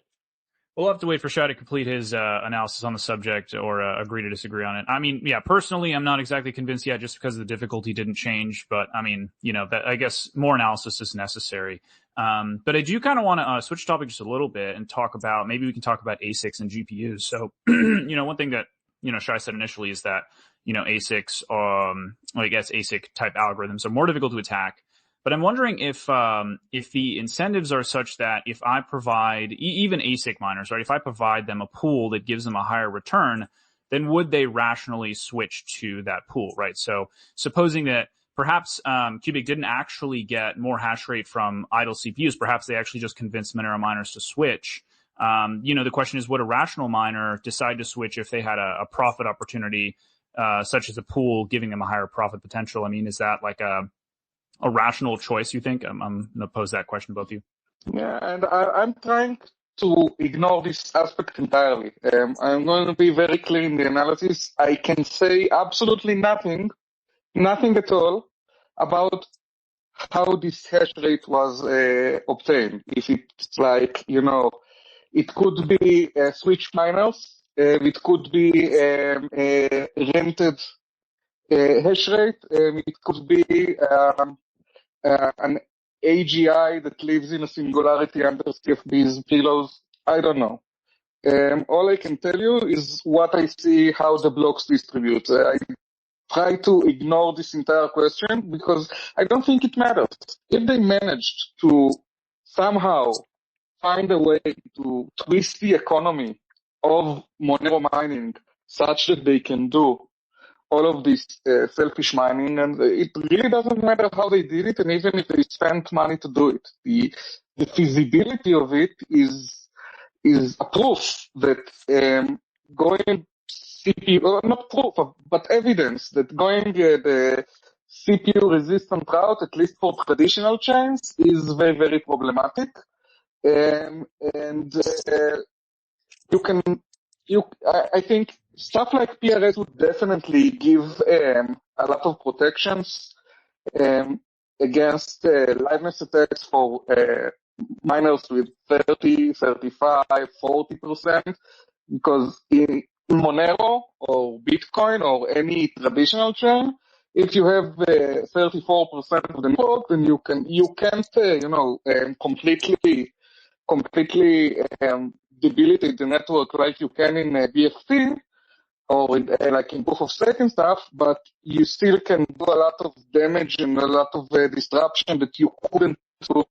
We'll have to wait for Shai to complete his analysis on the subject or agree to disagree on it. I mean, yeah, personally, I'm not exactly convinced yet, just because the difficulty didn't change. But I mean, I guess more analysis is necessary. But I do kind of want to switch topic just a little bit and maybe we can talk about ASICs and GPUs. So, one thing that Shai said initially is that ASICs, I guess ASIC type algorithms are more difficult to attack. But I'm wondering if the incentives are such that if I provide even ASIC miners, right, if I provide them a pool that gives them a higher return, then would they rationally switch to that pool, right? So supposing that perhaps Qubic didn't actually get more hash rate from idle CPUs, perhaps they actually just convinced Monero miners to switch. The question is, would a rational miner decide to switch if they had a profit opportunity, such as a pool giving them a higher profit potential? I mean, is that like a rational choice, you think? I'm going to pose that question to both of you. Yeah, and I'm trying to ignore this aspect entirely. I'm going to be very clear in the analysis. I can say absolutely nothing at all about how this hash rate was obtained. If it's like, it could be switch miners, it could be rented hash rate, it could be an AGI that lives in a singularity under CFB's pillows. I don't know. All I can tell you is what I see, how the blocks distribute. I try to ignore this entire question because I don't think it matters. If they managed to somehow find a way to twist the economy of Monero mining such that they can do all of this selfish mining, and it really doesn't matter how they did it, and even if they spent money to do it, the feasibility of it is a proof that going CPU, not proof, but evidence that going the CPU resistant route, at least for traditional chains, is very, very problematic. I think stuff like PRS would definitely give a lot of protections against liveness attacks for miners with 30, 35, 40%, because in Monero or Bitcoin or any traditional chain, if you have 34% of the network, then you can't completely debilitate the network like you can in BFT or like in proof of stake and stuff, but you still can do a lot of damage and a lot of disruption that you couldn't do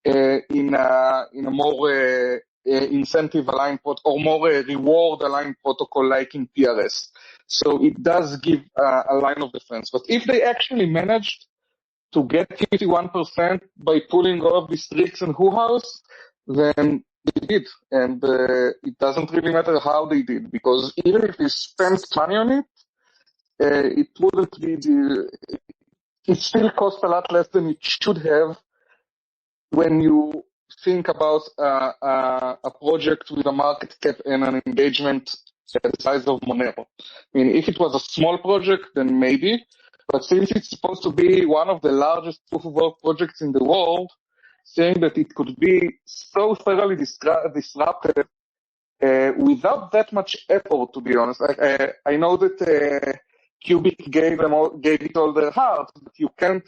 in a more incentive aligned or more reward aligned protocol like in PRS. So it does give a line of defense. But if they actually managed to get 51% by pulling all of these tricks and hoo-haws, then they did. And it doesn't really matter how they did, because even if they spent money on it, it wouldn't be it still cost a lot less than it should have when you think about a project with a market cap and an engagement the size of Monero. I mean, if it was a small project, then maybe, but since it's supposed to be one of the largest proof of work projects in the world, saying that it could be so thoroughly disrupted without that much effort, to be honest. I know that Qubic gave it all their heart, but you can't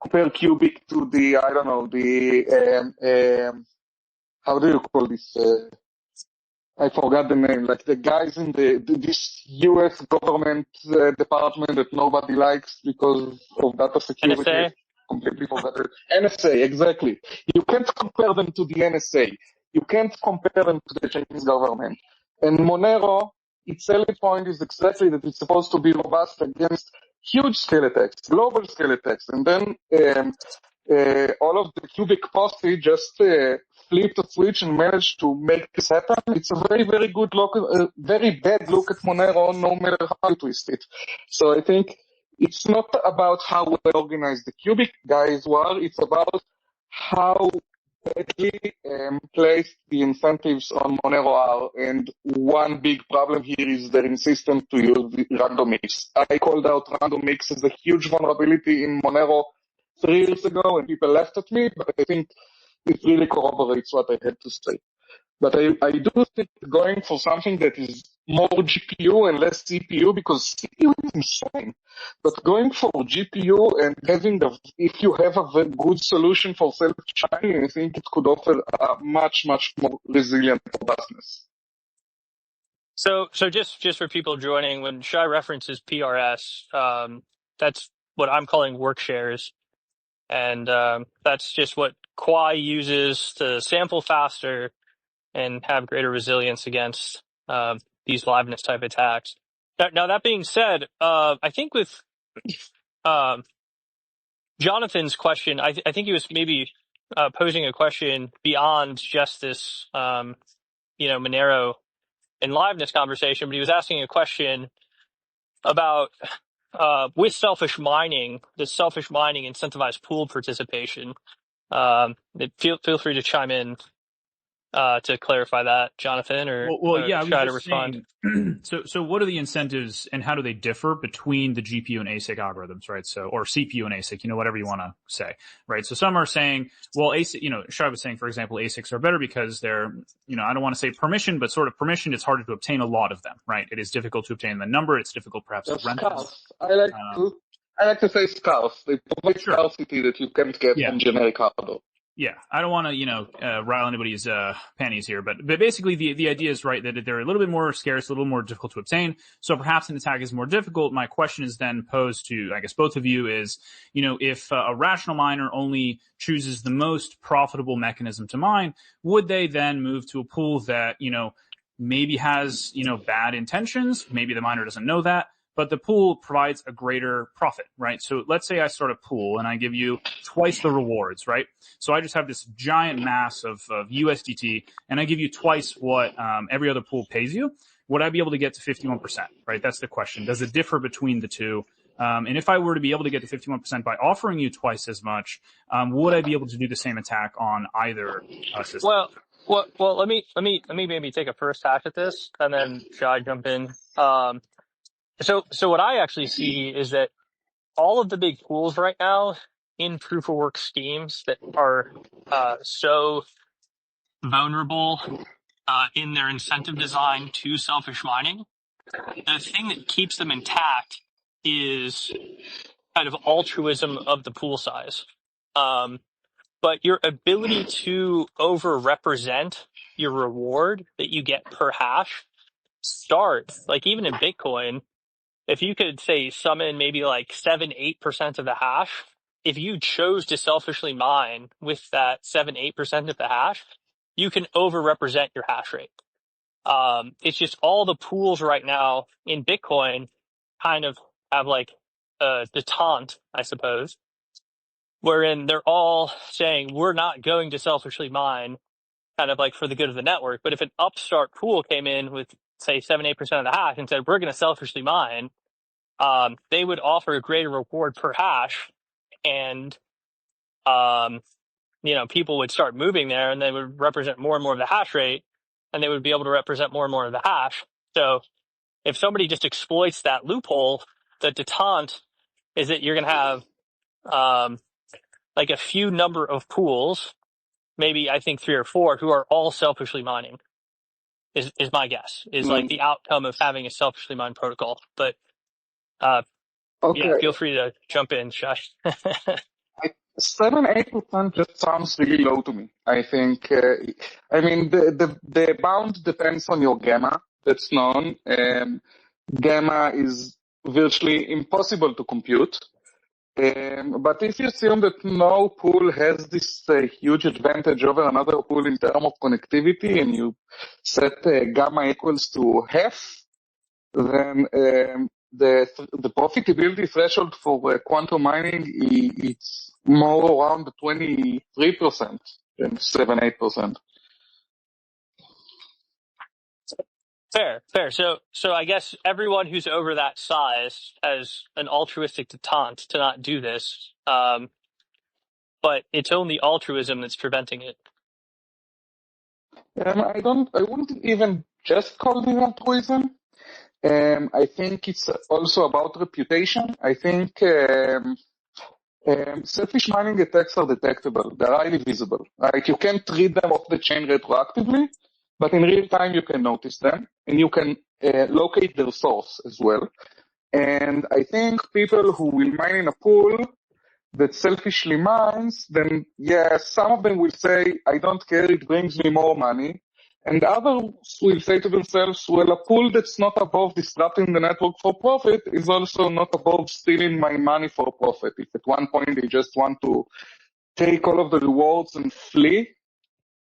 compare Qubic to the, I don't know, how do you call this? I forgot the name, like the guys in this US government department that nobody likes because of data security. NSA? Completely forgot it. NSA, exactly. You can't compare them to the NSA. You can't compare them to the Chinese government. And Monero, its selling point is exactly that it's supposed to be robust against huge scale attacks, global scale attacks. And then all of the Qubic posse just flipped a switch and managed to make this happen. It's a very, very good look, very bad look at Monero, no matter how you twist it. So I think it's not about how well organized the Qubic guys were, it's about how badly placed the incentives on Monero are. And one big problem here is their insistence to use the random mix. I called out random mix as a huge vulnerability in Monero 3 years ago, and people laughed at me, but I think it really corroborates what I had to say. But I do think going for something that is more GPU and less CPU, because CPU is insane. But going for GPU and if you have a very good solution for self-shining, I think it could offer a much, much more resilient robustness. So just for people joining, when Shai references PRS, that's what I'm calling work shares. And that's just what Quai uses to sample faster and have greater resilience against these liveness type attacks. Now that being said, I think with Jonathan's question, I think he was maybe posing a question beyond just this, Monero and liveness conversation, but he was asking a question about with selfish mining, does selfish mining incentivize pool participation? Feel free to chime in to clarify that, Jonathan, or yeah, I was try to just respond. saying, so what are the incentives and how do they differ between the GPU and ASIC algorithms, right? So, or CPU and ASIC, whatever you want to say, right? So some are saying, well, ASIC, Shai was saying, for example, ASICs are better because they're, I don't want to say permission, but sort of permission, it's harder to obtain a lot of them, right? It is difficult to obtain the number. It's difficult perhaps to rent them. I like to say scarce. They provide scarcity that you can't get from generic hardware. Yeah, I don't want to, rile anybody's panties here, but basically the idea is right that they're a little bit more scarce, a little more difficult to obtain. So perhaps an attack is more difficult. My question is then posed to, I guess, both of you is, if a rational miner only chooses the most profitable mechanism to mine, would they then move to a pool that, maybe has, bad intentions? Maybe the miner doesn't know that. But the pool provides a greater profit, right? So let's say I start a pool and I give you twice the rewards, right? So I just have this giant mass of USDT and I give you twice what every other pool pays you. Would I be able to get to 51%, right? That's the question. Does it differ between the two? And if I were to be able to get to 51% by offering you twice as much, would I be able to do the same attack on either system? Well, let me maybe take a first hack at this and then Shai jump in. So what I actually see is that all of the big pools right now in proof of work schemes that are so vulnerable in their incentive design to selfish mining, the thing that keeps them intact is kind of altruism of the pool size. But your ability to over-represent your reward that you get per hash starts, like even in Bitcoin, if you could say summon maybe like 7-8% of the hash, if you chose to selfishly mine with that 7-8% of the hash, you can over-represent your hash rate. It's just all the pools right now in Bitcoin kind of have like detente, I suppose, wherein they're all saying we're not going to selfishly mine kind of like for the good of the network. But if an upstart pool came in with say 7-8% of the hash and said we're going to selfishly mine, they would offer a greater reward per hash, and people would start moving there, and they would represent more and more of the hash rate, and they would be able to represent more and more of the hash. So if somebody just exploits that loophole, the detente is that you're going to have like a few number of pools, maybe I think 3 or 4, who are all selfishly mining. Is my guess, is like the outcome of having a selfishly mined protocol. But Okay. yeah, feel free to jump in, Shai. 7-8% just sounds really low to me. I think, the bound depends on your gamma that's known. Gamma is virtually impossible to compute. But if you assume that no pool has this huge advantage over another pool in terms of connectivity, and you set gamma equals to half, then the profitability threshold for quantum mining it's more around 23% than 7-8%. Fair. So I guess everyone who's over that size has an altruistic detente to not do this, but it's only altruism that's preventing it. I wouldn't even just call it altruism. I think it's also about reputation. I think selfish mining attacks are detectable. They're highly visible, right? You can't read them off the chain retroactively, but in real time you can notice them, and you can locate their source as well. And I think people who will mine in a pool that selfishly mines, then yeah, some of them will say, I don't care, it brings me more money. And others will say to themselves, well, a pool that's not above disrupting the network for profit is also not above stealing my money for profit. If at one point they just want to take all of the rewards and flee,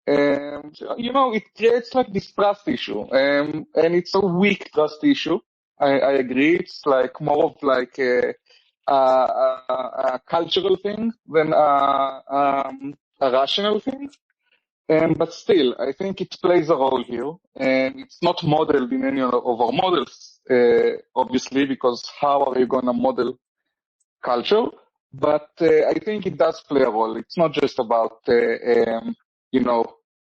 it creates like this trust issue. And it's a weak trust issue. I agree. It's like more of like a cultural thing than a rational thing. But still, I think it plays a role here, and it's not modeled in any of our models, obviously, because how are you going to model culture? But I think it does play a role. It's not just about,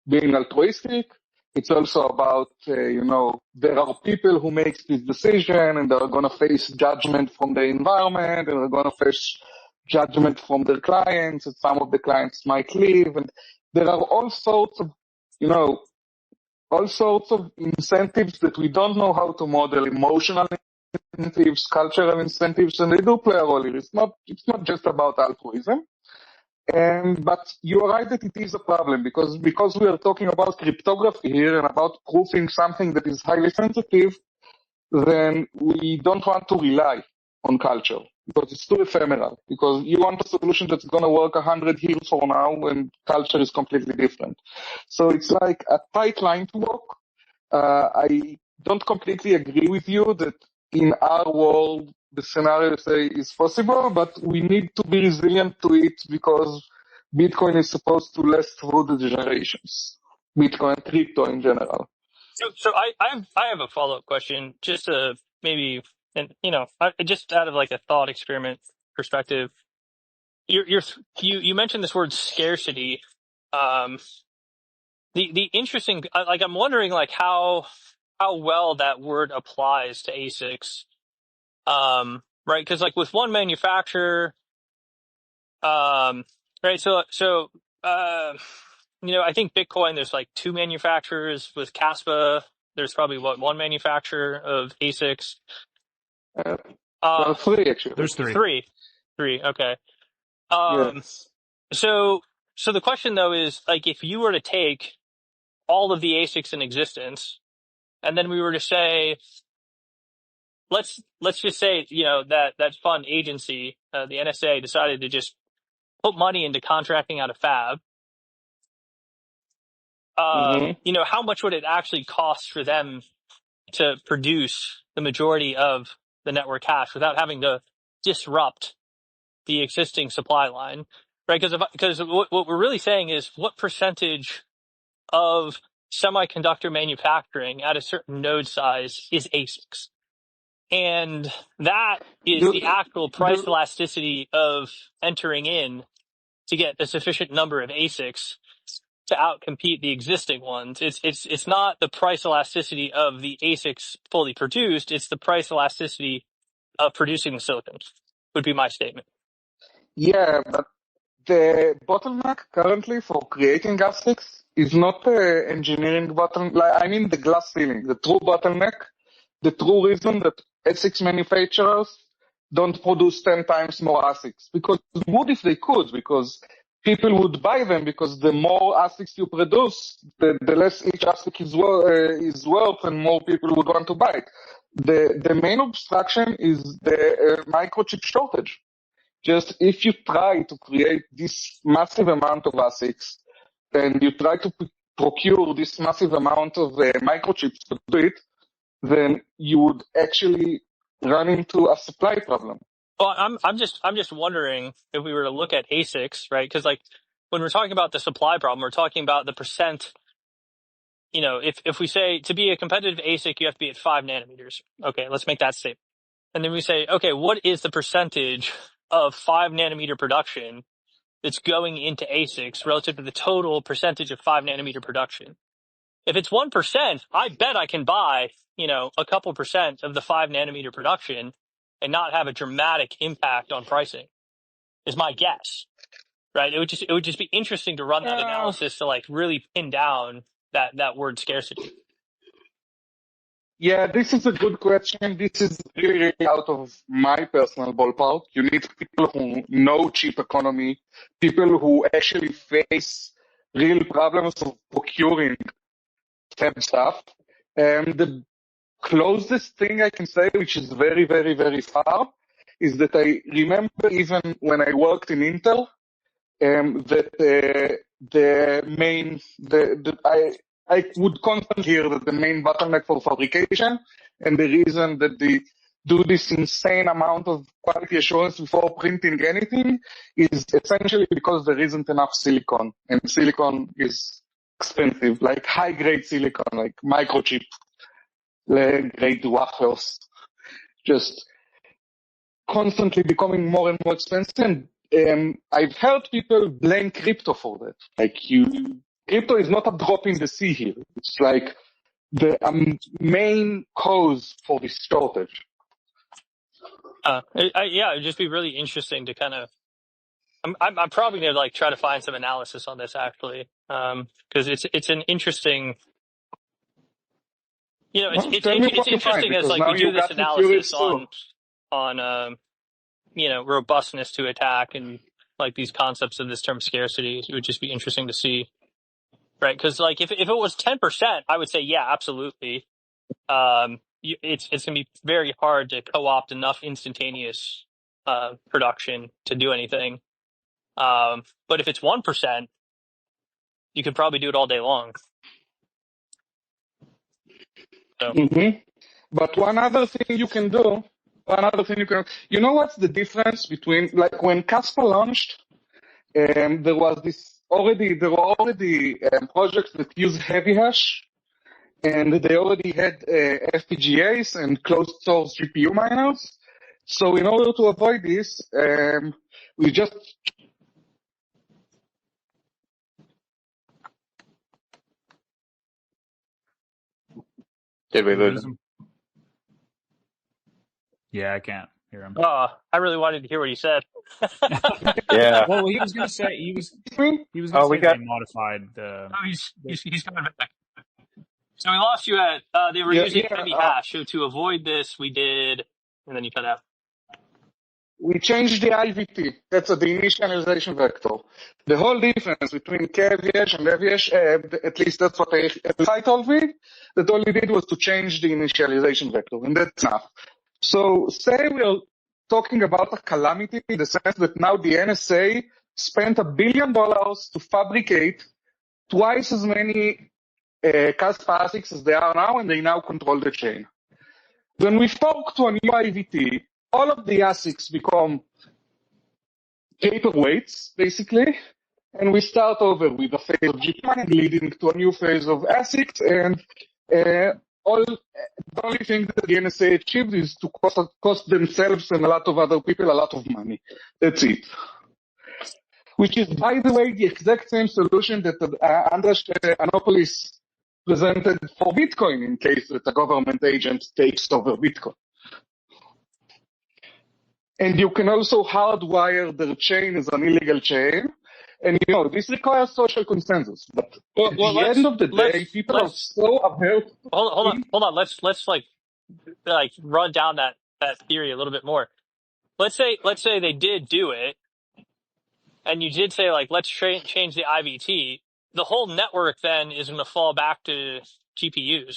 being altruistic. It's also about, there are people who make this decision, and they're going to face judgment from the environment, and they're going to face judgment from their clients, and some of the clients might leave, and there are all sorts of incentives that we don't know how to model, emotional incentives, cultural incentives, and they do play a role here. It's not just about altruism. But you're right that it is a problem because we are talking about cryptography here and about proofing something that is highly sensitive, then we don't want to rely on culture because it's too ephemeral. Because you want a solution that's going to work 100 years from now when culture is completely different. So it's like a tight line to walk. I don't completely agree with you that in our world the scenario say is possible, but we need to be resilient to it because Bitcoin is supposed to last through the generations. Bitcoin, crypto in general. So I have a follow-up question, just to maybe, and just out of like a thought experiment perspective. You mentioned this word scarcity. The interesting, like, I'm wondering like how well that word applies to ASICs, right? Because like with one manufacturer, right? So I think Bitcoin, there's like 2 manufacturers. With Kaspa, there's probably one manufacturer of ASICs. Well, 3 actually. There's 3. 3. Okay. Yes. So the question though is like, if you were to take all of the ASICs in existence, and then we were to say, let's just say, that fund agency, the NSA, decided to just put money into contracting out a fab. How much would it actually cost for them to produce the majority of the network hash without having to disrupt the existing supply line, right? Because what we're really saying is, what percentage of semiconductor manufacturing at a certain node size is ASICs? And that is the actual price elasticity of entering in to get a sufficient number of ASICs to outcompete the existing ones. It's not the price elasticity of the ASICs fully produced, it's the price elasticity of producing the silicon, would be my statement. Yeah, but the bottleneck currently for creating ASICs is not the engineering bottleneck. I mean the glass ceiling. The true bottleneck, the true reason that ASICs manufacturers don't produce 10 times more ASICs. Because would if they could, because people would buy them, because the more ASICs you produce, the less each ASIC is worth and more people would want to buy it. The main obstruction is the microchip shortage. Just if you try to create this massive amount of ASICs and you try to procure this massive amount of microchips to do it, then you would actually run into a supply problem. Well, I'm just wondering if we were to look at ASICs, right? Because like when we're talking about the supply problem, we're talking about the percent. You know, if we say to be a competitive ASIC, you have to be at 5 nanometers. Okay, let's make that statement. And then we say, okay, what is the percentage of 5 nanometer production that's going into ASICs relative to the total percentage of 5 nanometer production? If it's 1%, I bet I can buy, you know, a couple percent of the 5 nanometer production and not have a dramatic impact on pricing, is my guess, right? It would just be interesting to run that analysis to like really pin down that word scarcity. Yeah, this is a good question. This is really out of my personal ballpark. You need people who know cheap economy, people who actually face real problems of procuring fab stuff. And the closest thing I can say, which is very, very, very far, is that I remember even when I worked in Intel, that I would constantly hear that the main bottleneck for fabrication and the reason that they do this insane amount of quality assurance before printing anything is essentially because there isn't enough silicon, and silicon is expensive, like high-grade silicon, like microchip, grade wafers, just constantly becoming more and more expensive. And I've heard people blame crypto for that. Like crypto is not a drop in the sea here. It's like the main cause for this shortage. Yeah, it'd just be really interesting to kind of. I'm probably gonna like try to find some analysis on this actually, because it's an interesting. You know, it's interesting as like we do this analysis on you know, robustness to attack and like these concepts of this term scarcity. It would just be interesting to see, right? Because like if it was 10%, I would say yeah, absolutely. It's gonna be very hard to co-opt enough instantaneous production to do anything. But if it's 1%, you could probably do it all day long. So. Mm-hmm. But one other thing you can do, you know what's the difference between, like when Kaspa launched, there were already projects that use heavy hash, and they already had FPGAs and closed source GPU miners. So in order to avoid this, we just Did we lose him? Yeah, I can't hear him. I really wanted to hear what he said. Yeah. Well, he was going to say he was going to say they modified the. Oh, he's coming back. So we lost you at they were using heavy hash. So to avoid this, we did, and then you cut out. We changed the IVT. That's the initialization vector. The whole difference between heavy hash and heavy hash, at least that's what I told me, that all we did was to change the initialization vector, and that's enough. So say we're talking about a calamity in the sense that now the NSA spent $1 billion to fabricate twice as many Kaspa ASICs as they are now, and they now control the chain. When we fork to a new IVT, all of the ASICs become paperweights, basically, and we start over with a phase of GPU mining leading to a new phase of ASICs, and the only thing that the NSA achieved is to cost themselves and a lot of other people a lot of money. That's it. which is, by the way, the exact same solution that Andras Anopoulos presented for Bitcoin in case that a government agent takes over Bitcoin. And you can also hardwire their chain as an illegal chain. And, this requires social consensus. But at the end of the day, people are so averse. Hold on. Let's run down that theory a little bit more. Let's say they did do it, and you did say, like, let's change the IVT. The whole network then is going to fall back to GPUs,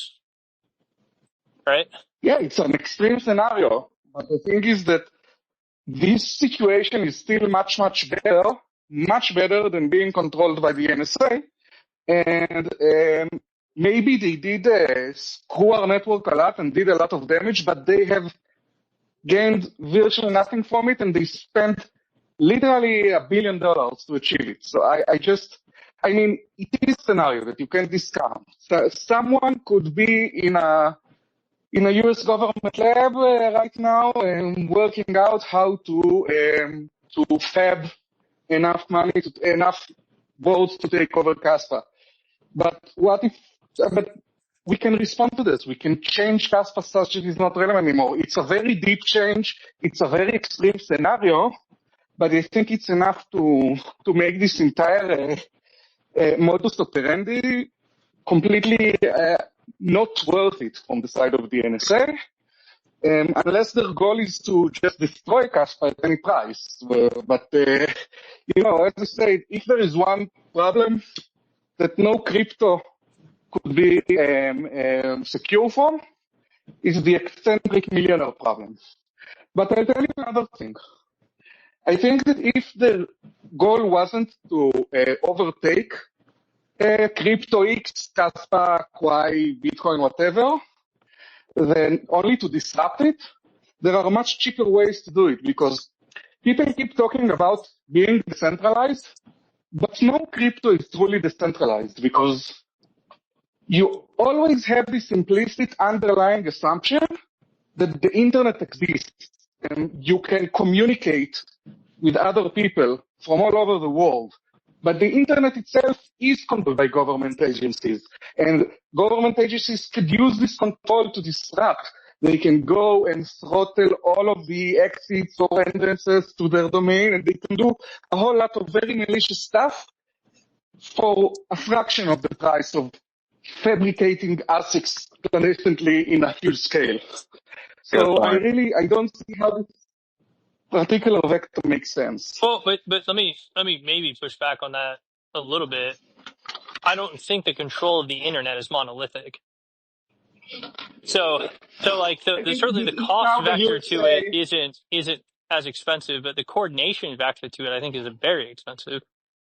right? Yeah, it's an extreme scenario. But the thing is that this situation is still much better than being controlled by the NSA. And maybe they did screw our network a lot and did a lot of damage, but they have gained virtually nothing from it, and they spent literally $1 billion to achieve it. So I mean, it is a scenario that you can discount. So someone could be in a US government lab right now and working out how to fab enough money, enough votes to take over Kaspa. But we can respond to this. We can change Kaspa such that it is not relevant anymore. It's a very deep change. It's a very extreme scenario, but I think it's enough to make this entire modus operandi completely not worth it from the side of the NSA, unless their goal is to just destroy Kaspa at any price. But as I said, if there is one problem that no crypto could be secure from, is the eccentric millionaire problem. But I'll tell you another thing. I think that if the goal wasn't to overtake Crypto X, Kaspa, Quai, Bitcoin, whatever, then only to disrupt it, there are much cheaper ways to do it, because people keep talking about being decentralized, but no crypto is truly decentralized, because you always have this implicit underlying assumption that the internet exists and you can communicate with other people from all over the world. But the internet itself is controlled by government agencies, and government agencies could use this control to disrupt. They can go and throttle all of the exits or entrances to their domain, and they can do a whole lot of very malicious stuff for a fraction of the price of fabricating ASICs clandestinely in a huge scale. So I don't see how this particular vector makes sense. Well, but let me maybe push back on that a little bit. I don't think the control of the internet is monolithic. So like certainly the cost vector to it isn't as expensive, but the coordination vector to it I think is very expensive.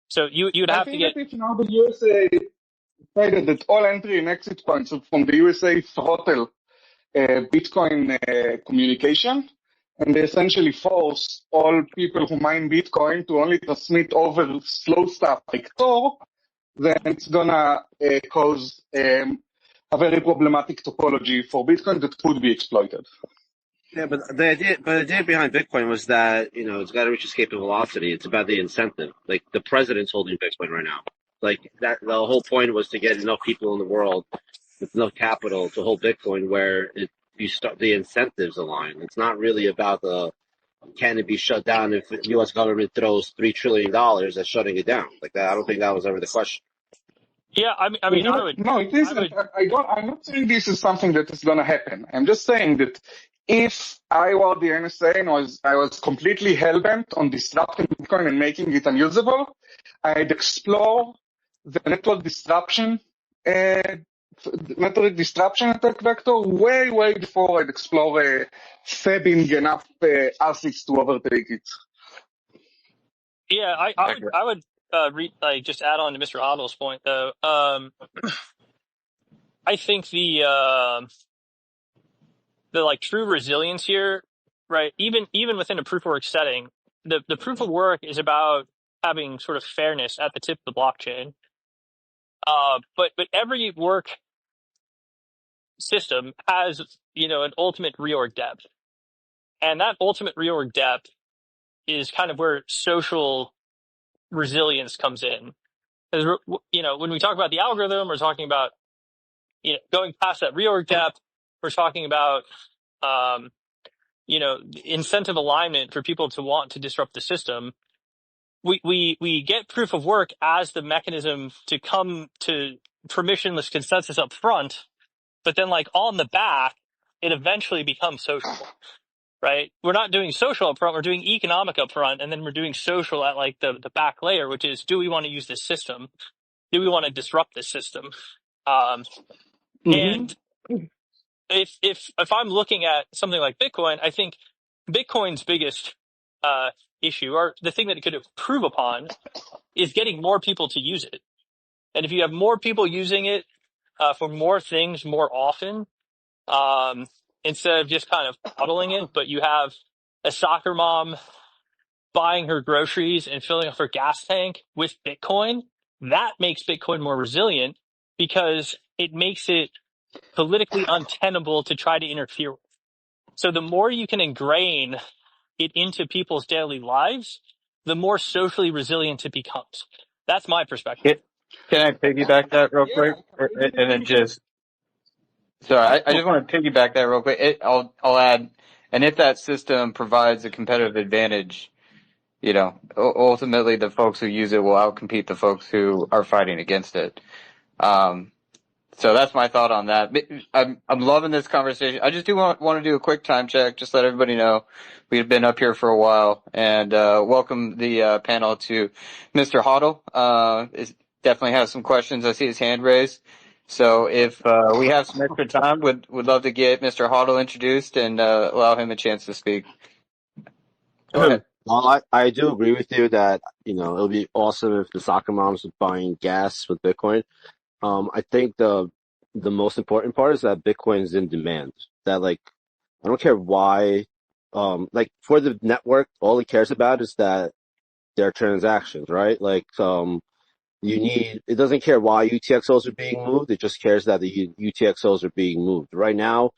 So you'd have to get. I think that if now the USA decided that all entry and exit points from the USA throttle Bitcoin communication, and they essentially force all people who mine Bitcoin to only transmit over slow stuff like Tor, then it's gonna cause a very problematic topology for Bitcoin that could be exploited. Yeah, but the idea behind Bitcoin was that, it's got to reach escaping velocity. It's about the incentive. Like, the president's holding Bitcoin right now. Like, that, the whole point was to get enough people in the world with enough capital to hold Bitcoin where the incentives align. It's not really about can it be shut down if the U.S. government throws $3 trillion at shutting it down. Like that, I don't think that was ever the question. Yeah, I mean, I would. No, it isn't. I'm not saying this is something that is going to happen. I'm just saying that if I were the NSA and I was completely hellbent on disrupting Bitcoin and making it unusable, I'd explore the network disruption attack vector way before I'd explore fabbing enough ASICs to overtake it. Yeah, I would just add on to Mr. Otto's point though. I think the like true resilience here, right? Even within a proof of work setting, the proof of work is about having sort of fairness at the tip of the blockchain. But every work system has, an ultimate reorg depth. And that ultimate reorg depth is kind of where social resilience comes in. Because, when we talk about the algorithm, we're talking about going past that reorg depth. We're talking about incentive alignment for people to want to disrupt the system. We get proof of work as the mechanism to come to permissionless consensus up front, but then like on the back, it eventually becomes social, right? We're not doing social up front, we're doing economic up front, and then we're doing social at like the back layer, which is, do we want to use this system? Do we want to disrupt this system? Mm-hmm. And if I'm looking at something like Bitcoin, I think Bitcoin's biggest issue, or the thing that it could improve upon, is getting more people to use it. And if you have more people using it for more things more often, instead of just kind of huddling it, but you have a soccer mom buying her groceries and filling up her gas tank with Bitcoin, that makes Bitcoin more resilient because it makes it politically untenable to try to interfere with. So the more you can ingrain it into people's daily lives, the more socially resilient it becomes. That's my perspective. Can I piggyback that real quick? And then just, sorry, I just want to piggyback that real quick. I'll add, and if that system provides a competitive advantage, ultimately the folks who use it will outcompete the folks who are fighting against it. So that's my thought on that. I'm loving this conversation. I just do want to do a quick time check, just let everybody know we've been up here for a while, and welcome the panel to Mr. Hoddle. Definitely has some questions. I see his hand raised. So if we have some extra time, would love to get Mr. Hoddle introduced and allow him a chance to speak. Go ahead. Well, I do agree with you that, it would be awesome if the soccer moms were buying gas with Bitcoin. I think the most important part is that Bitcoin is in demand. That I don't care why, for the network, all it cares about is that their transactions, right? It doesn't care why UTXOs are being moved. It just cares that the UTXOs are being moved. Right now,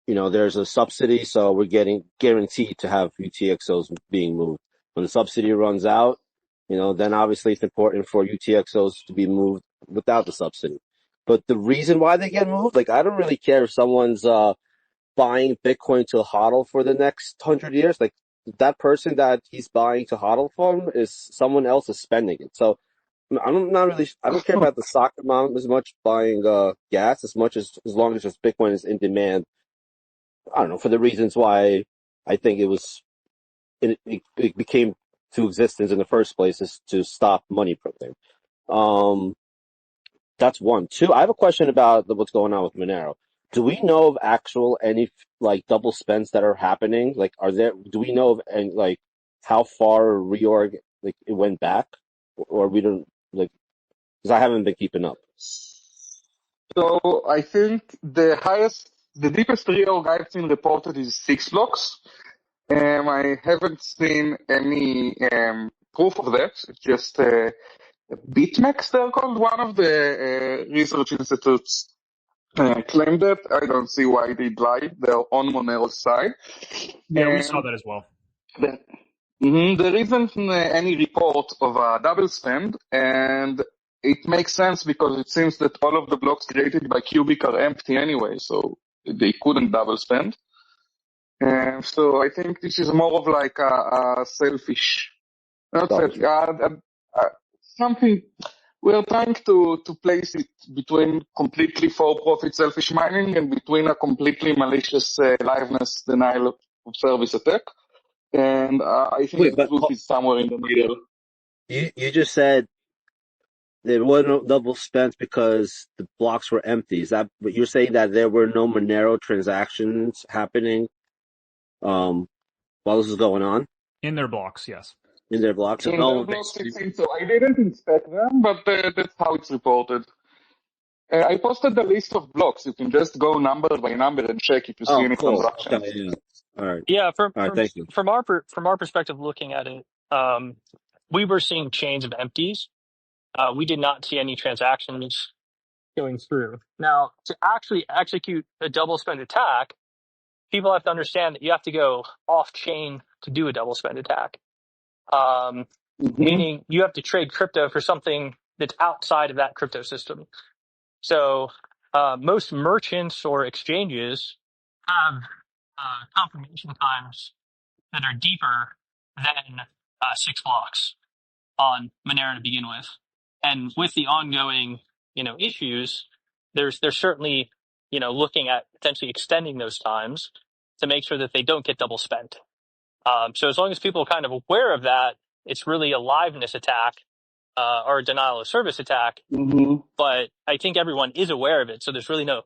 there's a subsidy, so we're getting guaranteed to have UTXOs being moved. When the subsidy runs out, then obviously it's important for UTXOs to be moved without the subsidy. But the reason why they get moved, I don't really care if someone's buying Bitcoin to hodl for the next 100 years. That person that he's buying to hodl from is someone else is spending it. So I don't care about the soccer mom as much buying gas as much as long as just Bitcoin is in demand. I don't know, for the reasons why I think it became to existence in the first place, is to stop money printing. That's one. Two, I have a question about what's going on with Monero. Do we know of any double spends that are happening? Do we know of any, how far reorg it went back, or we don't because I haven't been keeping up. So I think the deepest reorg I've seen reported is 6 blocks. I haven't seen any proof of that. It's just BitMEX, they're called. One of the research institutes claimed that. I don't see why they lied. They're on Monero's side. Yeah, we saw that as well. There isn't any report of a double spend, and it makes sense because it seems that all of the blocks created by Qubic are empty anyway, so they couldn't double spend. So I think this is more of a selfish, something. We're trying to place it between completely for-profit selfish mining and between a completely malicious liveness denial of service attack. And I think the truth is somewhere in the middle. You just said there were no double spends because the blocks were empty. Is that what you're saying, that there were no Monero transactions happening while this was going on? In their blocks, yes. In their blocks, it seems so. I didn't inspect them, but that's how it's reported. I posted the list of blocks. You can just go number by number and check if you see any transactions. Okay, yeah. All right. Yeah, Thank you. From our perspective, looking at it, we were seeing chains of empties. We did not see any transactions going through. Now, to actually execute a double spend attack, people have to understand that you have to go off chain to do a double spend attack. meaning you have to trade crypto for something that's outside of that crypto system. So most merchants or exchanges have confirmation times that are deeper than 6 blocks on Monero to begin with. And with the ongoing, issues, they're certainly, looking at potentially extending those times to make sure that they don't get double spent. So as long as people are kind of aware of that, it's really a liveness attack or a denial of service attack. But I think everyone is aware of it, so there's really no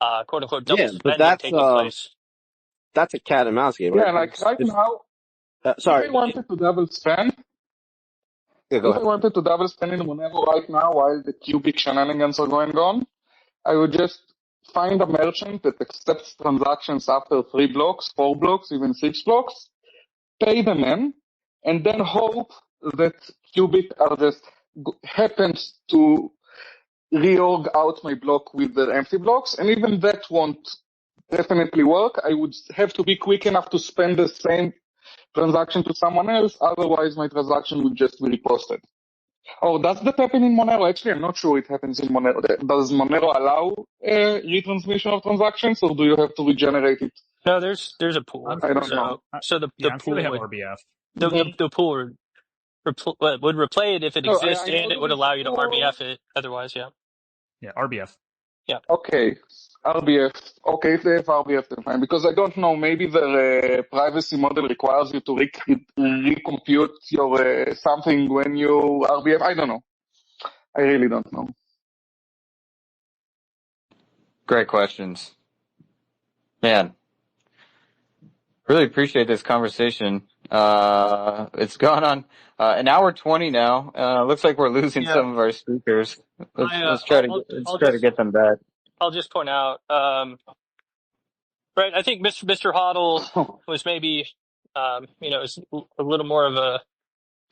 quote unquote double but spending taking place. that's a cat and mouse game, Yeah, right? like right now, Sorry. if I wanted to double spend, Yeah, go if I ahead. wanted to double spend in Monero right now while the Qubic shenanigans are going on, I would just find a merchant that accepts transactions after 3 blocks, 4 blocks, even 6 blocks, pay them in, and then hope that Qubic are just happens to reorg out my block with the empty blocks, and even that won't definitely work. I would have to be quick enough to spend the same transaction to someone else, otherwise my transaction would just be reposted. Oh, does that happen in Monero? Actually, I'm not sure it happens in Monero. Does Monero allow retransmission of transactions, or do you have to regenerate it? No, there's a pool. I don't know. So the I'm sure pool they have would RBF. the pool would replay it if it No, exists, I know and it there would is allow a you to pool. RBF it. Otherwise, yeah. Yeah, RBF. Okay, RBF. Okay, if they have RBF, then fine. Because I don't know, maybe the privacy model requires you to recompute your something when you RBF. I don't know. I really don't know. Great questions. Man, really appreciate this conversation. It's gone on an hour 20 now. Looks like we're losing Yeah. some of our speakers. Let's try I'll to get them back. I'll just point out, right? I think Mr. Hodl was maybe, is a little more of a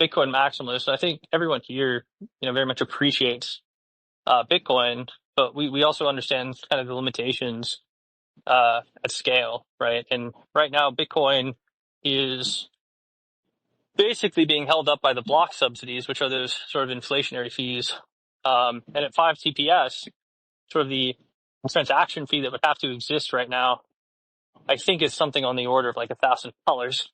Bitcoin maximalist. I think everyone here, very much appreciates Bitcoin, but we also understand kind of the limitations at scale, right? And right now, Bitcoin is basically being held up by the block subsidies, which are those sort of inflationary fees. And at 5 TPS, sort of the transaction fee that would have to exist right now, I think is something on the order of like $1,000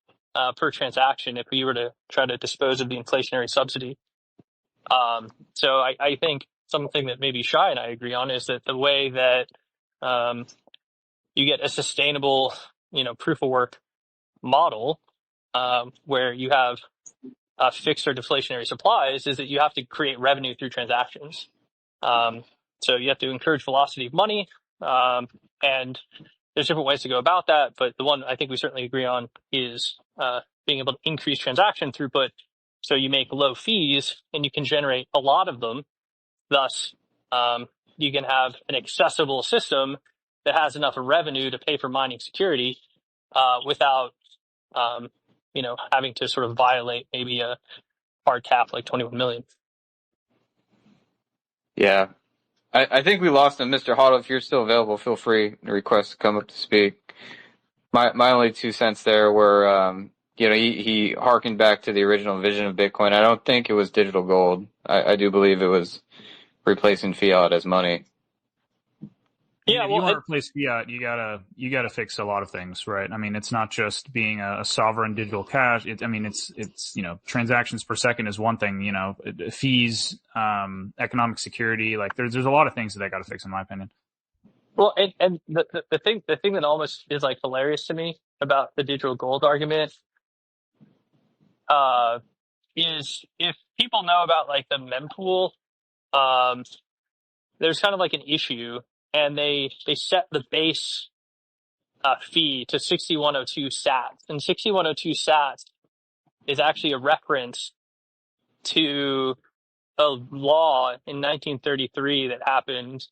per transaction if we were to try to dispose of the inflationary subsidy. So I think something that maybe Shai and I agree on is that the way that you get a sustainable, proof of work model where you have fixed or deflationary supplies is that you have to create revenue through transactions. So you have to encourage velocity of money, and there's different ways to go about that. But the one I think we certainly agree on is being able to increase transaction throughput, so you make low fees and you can generate a lot of them. Thus, you can have an accessible system that has enough revenue to pay for mining security without, having to sort of violate maybe a hard cap like 21 million. Yeah. I think we lost him. Mr. Hodl, if you're still available, feel free to request to come up to speak. My only 2 cents there were, he harkened back to the original vision of Bitcoin. I don't think it was digital gold. I do believe it was replacing fiat as money. Yeah, if you want to replace fiat, you gotta fix a lot of things, right? I mean, it's not just being a sovereign digital cash. It's transactions per second is one thing. Fees, economic security. Like there's a lot of things that they got to fix, in my opinion. Well, and the thing that almost is like hilarious to me about the digital gold argument is if people know about like the mempool, there's kind of like an issue, and they set the base fee to 6102 sats, and 6102 sats is actually a reference to a law in 1933 that happened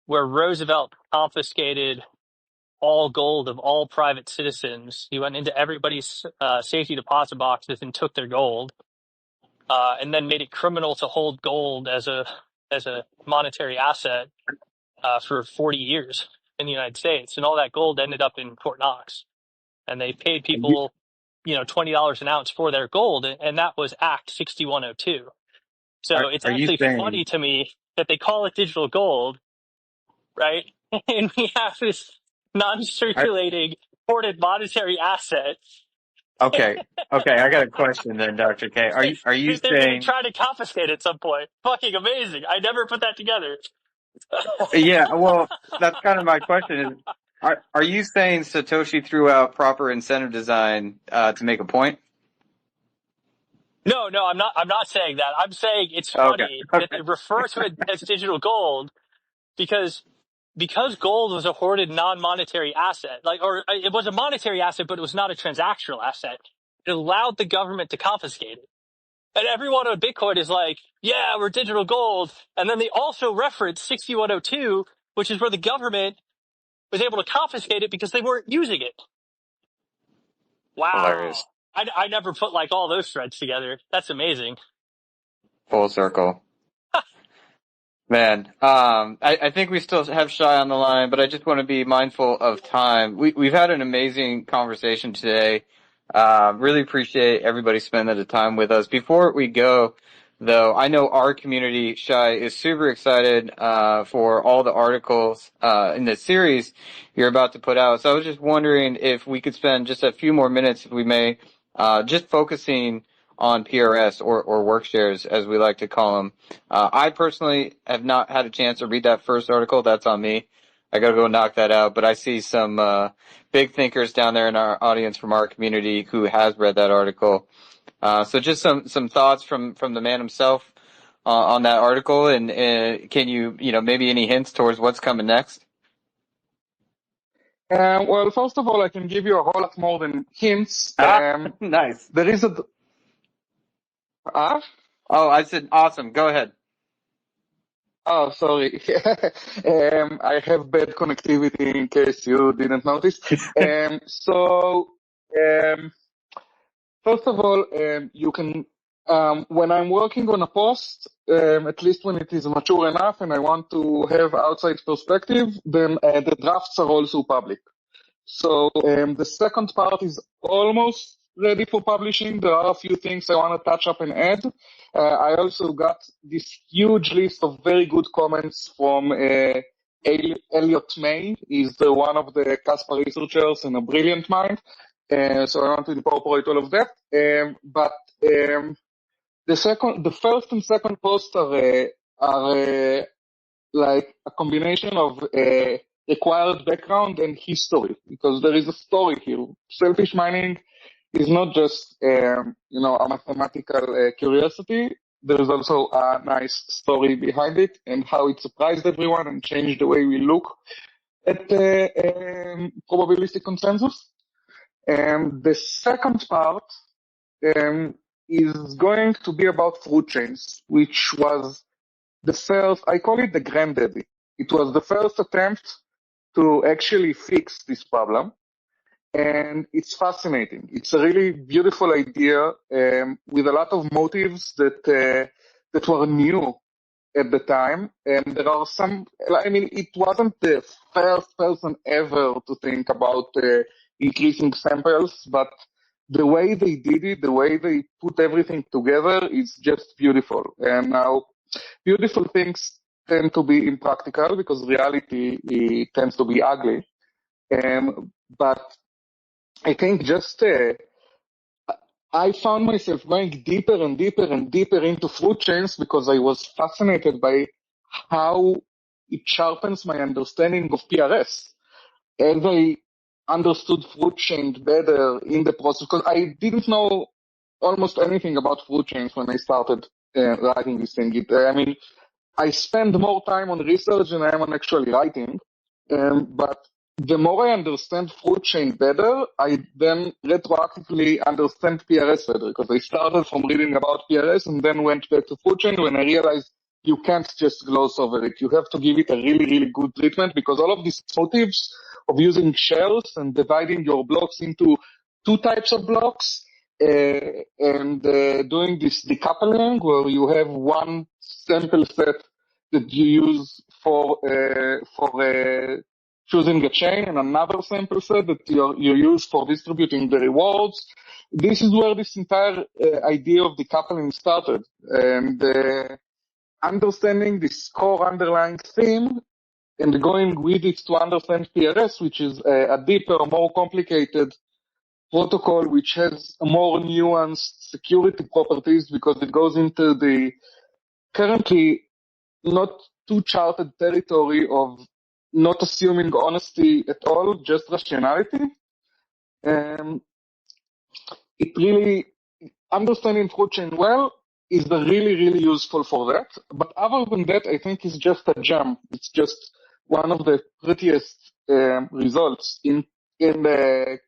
where Roosevelt confiscated all gold of all private citizens. He went into everybody's safety deposit boxes and took their gold, and then made it criminal to hold gold as a monetary asset for 40 years in the United States. And all that gold ended up in Fort Knox, and they paid people $20 an ounce for their gold, and that was Act 6102. So it's Are you actually saying? funny to me that they call it digital gold, right? And we have this non-circulating hoarded monetary asset Okay, okay. I got a question then, Dr. K. Are you that they're going to saying? try to confiscate at some point. Fucking amazing. I never put that together. Yeah. Well, that's kind of my question. Is are you saying Satoshi threw out proper incentive design to make a point? No, I'm not saying that. I'm saying it's Okay. funny that Okay. they refer to it as digital gold because gold was a hoarded non-monetary asset, or it was a monetary asset, but it was not a transactional asset. It allowed the government to confiscate it. And everyone on Bitcoin is like, yeah, we're digital gold. And then they also reference 6102, which is where the government was able to confiscate it because they weren't using it. Wow. Hilarious. I never put like all those threads together. That's amazing. Full circle. Man, I think we still have Shai on the line, but I just want to be mindful of time. We've had an amazing conversation today. Really appreciate everybody spending the time with us. Before we go, though, I know our community, Shai, is super excited for all the articles in the series you're about to put out. So I was just wondering if we could spend just a few more minutes, if we may, just focusing on PRS or work shares, as we like to call them. I personally have not had a chance to read that first article. That's on me. I gotta go knock that out. But I see some big thinkers down there in our audience from our community who has read that article. So just some thoughts from the man himself on that article, and can you maybe any hints towards what's coming next? Well, first of all, I can give you a whole lot more than hints. Nice. There is a... Oh, I said awesome. Go ahead. Oh, sorry. I have bad connectivity in case you didn't notice. First of all, you can, when I'm working on a post, at least when it is mature enough and I want to have outside perspective, then the drafts are also public. So the second part is almost ready for publishing. There are a few things I want to touch up and add. I also got this huge list of very good comments from Elliot May. He's one of the Kaspa researchers and a brilliant mind. So I want to incorporate all of that. The first and second posts are like a combination of required background and history, because there is a story here. Selfish mining is not just a mathematical curiosity. There is also a nice story behind it and how it surprised everyone and changed the way we look at probabilistic consensus. The second part is going to be about fruit chains, which was the first, I call it the granddaddy. It was the first attempt to actually fix this problem. And it's fascinating. It's a really beautiful idea with a lot of motives that were new at the time. And there are some, it wasn't the first person ever to think about increasing samples, but the way they did it, the way they put everything together is just beautiful. And now, beautiful things tend to be impractical because reality tends to be ugly. But I think I found myself going deeper and deeper and deeper into fruit chains because I was fascinated by how it sharpens my understanding of PRS. As I understood fruit chains better in the process, because I didn't know almost anything about fruit chains when I started writing this thing. I spend more time on research than I am on actually writing, but the more I understand fruit chain better, I then retroactively understand PRS better, because I started from reading about PRS and then went back to fruit chain when I realized you can't just gloss over it. You have to give it a really, really good treatment, because all of these motives of using shells and dividing your blocks into two types of blocks and doing this decoupling where you have one sample set that you use for choosing a chain and another sample set that you use for distributing the rewards. This is where this entire idea of decoupling started. And understanding this core underlying theme and going with it to understand PRS, which is a deeper, more complicated protocol, which has more nuanced security properties because it goes into the currently not too charted territory of not assuming honesty at all, just rationality. It really, understanding fruit chain well is really, really useful for that. But other than that, I think it's just a gem. It's just one of the prettiest results in the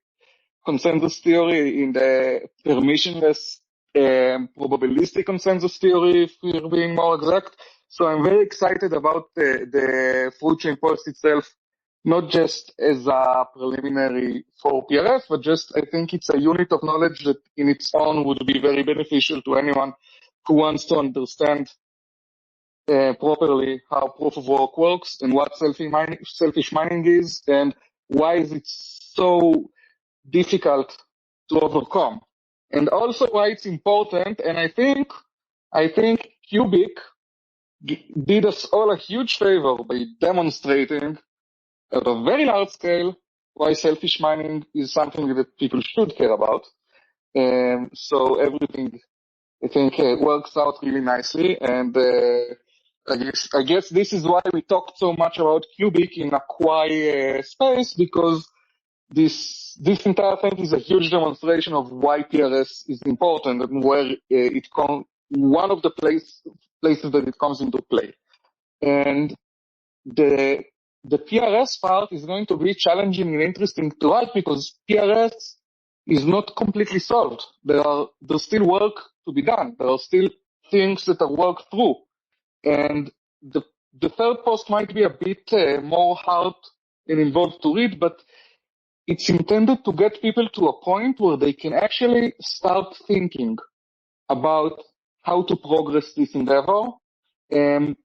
consensus theory, in the permissionless probabilistic consensus theory, if we're being more exact. So I'm very excited about the fruit chain post itself, not just as a preliminary for PRF, but just I think it's a unit of knowledge that in its own would be very beneficial to anyone who wants to understand properly how proof of work works and what selfish mining is and why is it so difficult to overcome. And also why it's important, and I think Qubic did us all a huge favor by demonstrating at a very large scale why selfish mining is something that people should care about. So everything, I think, works out really nicely. And I guess this is why we talked so much about Qubic in a Quai space, because this entire thing is a huge demonstration of why PRS is important and where one of the places that it comes into play. And the PRS part is going to be challenging and interesting to write because PRS is not completely solved. There's still work to be done. There are still things that are worked through. And the third post might be a bit more hard and involved to read, but it's intended to get people to a point where they can actually start thinking about how to progress this endeavor. And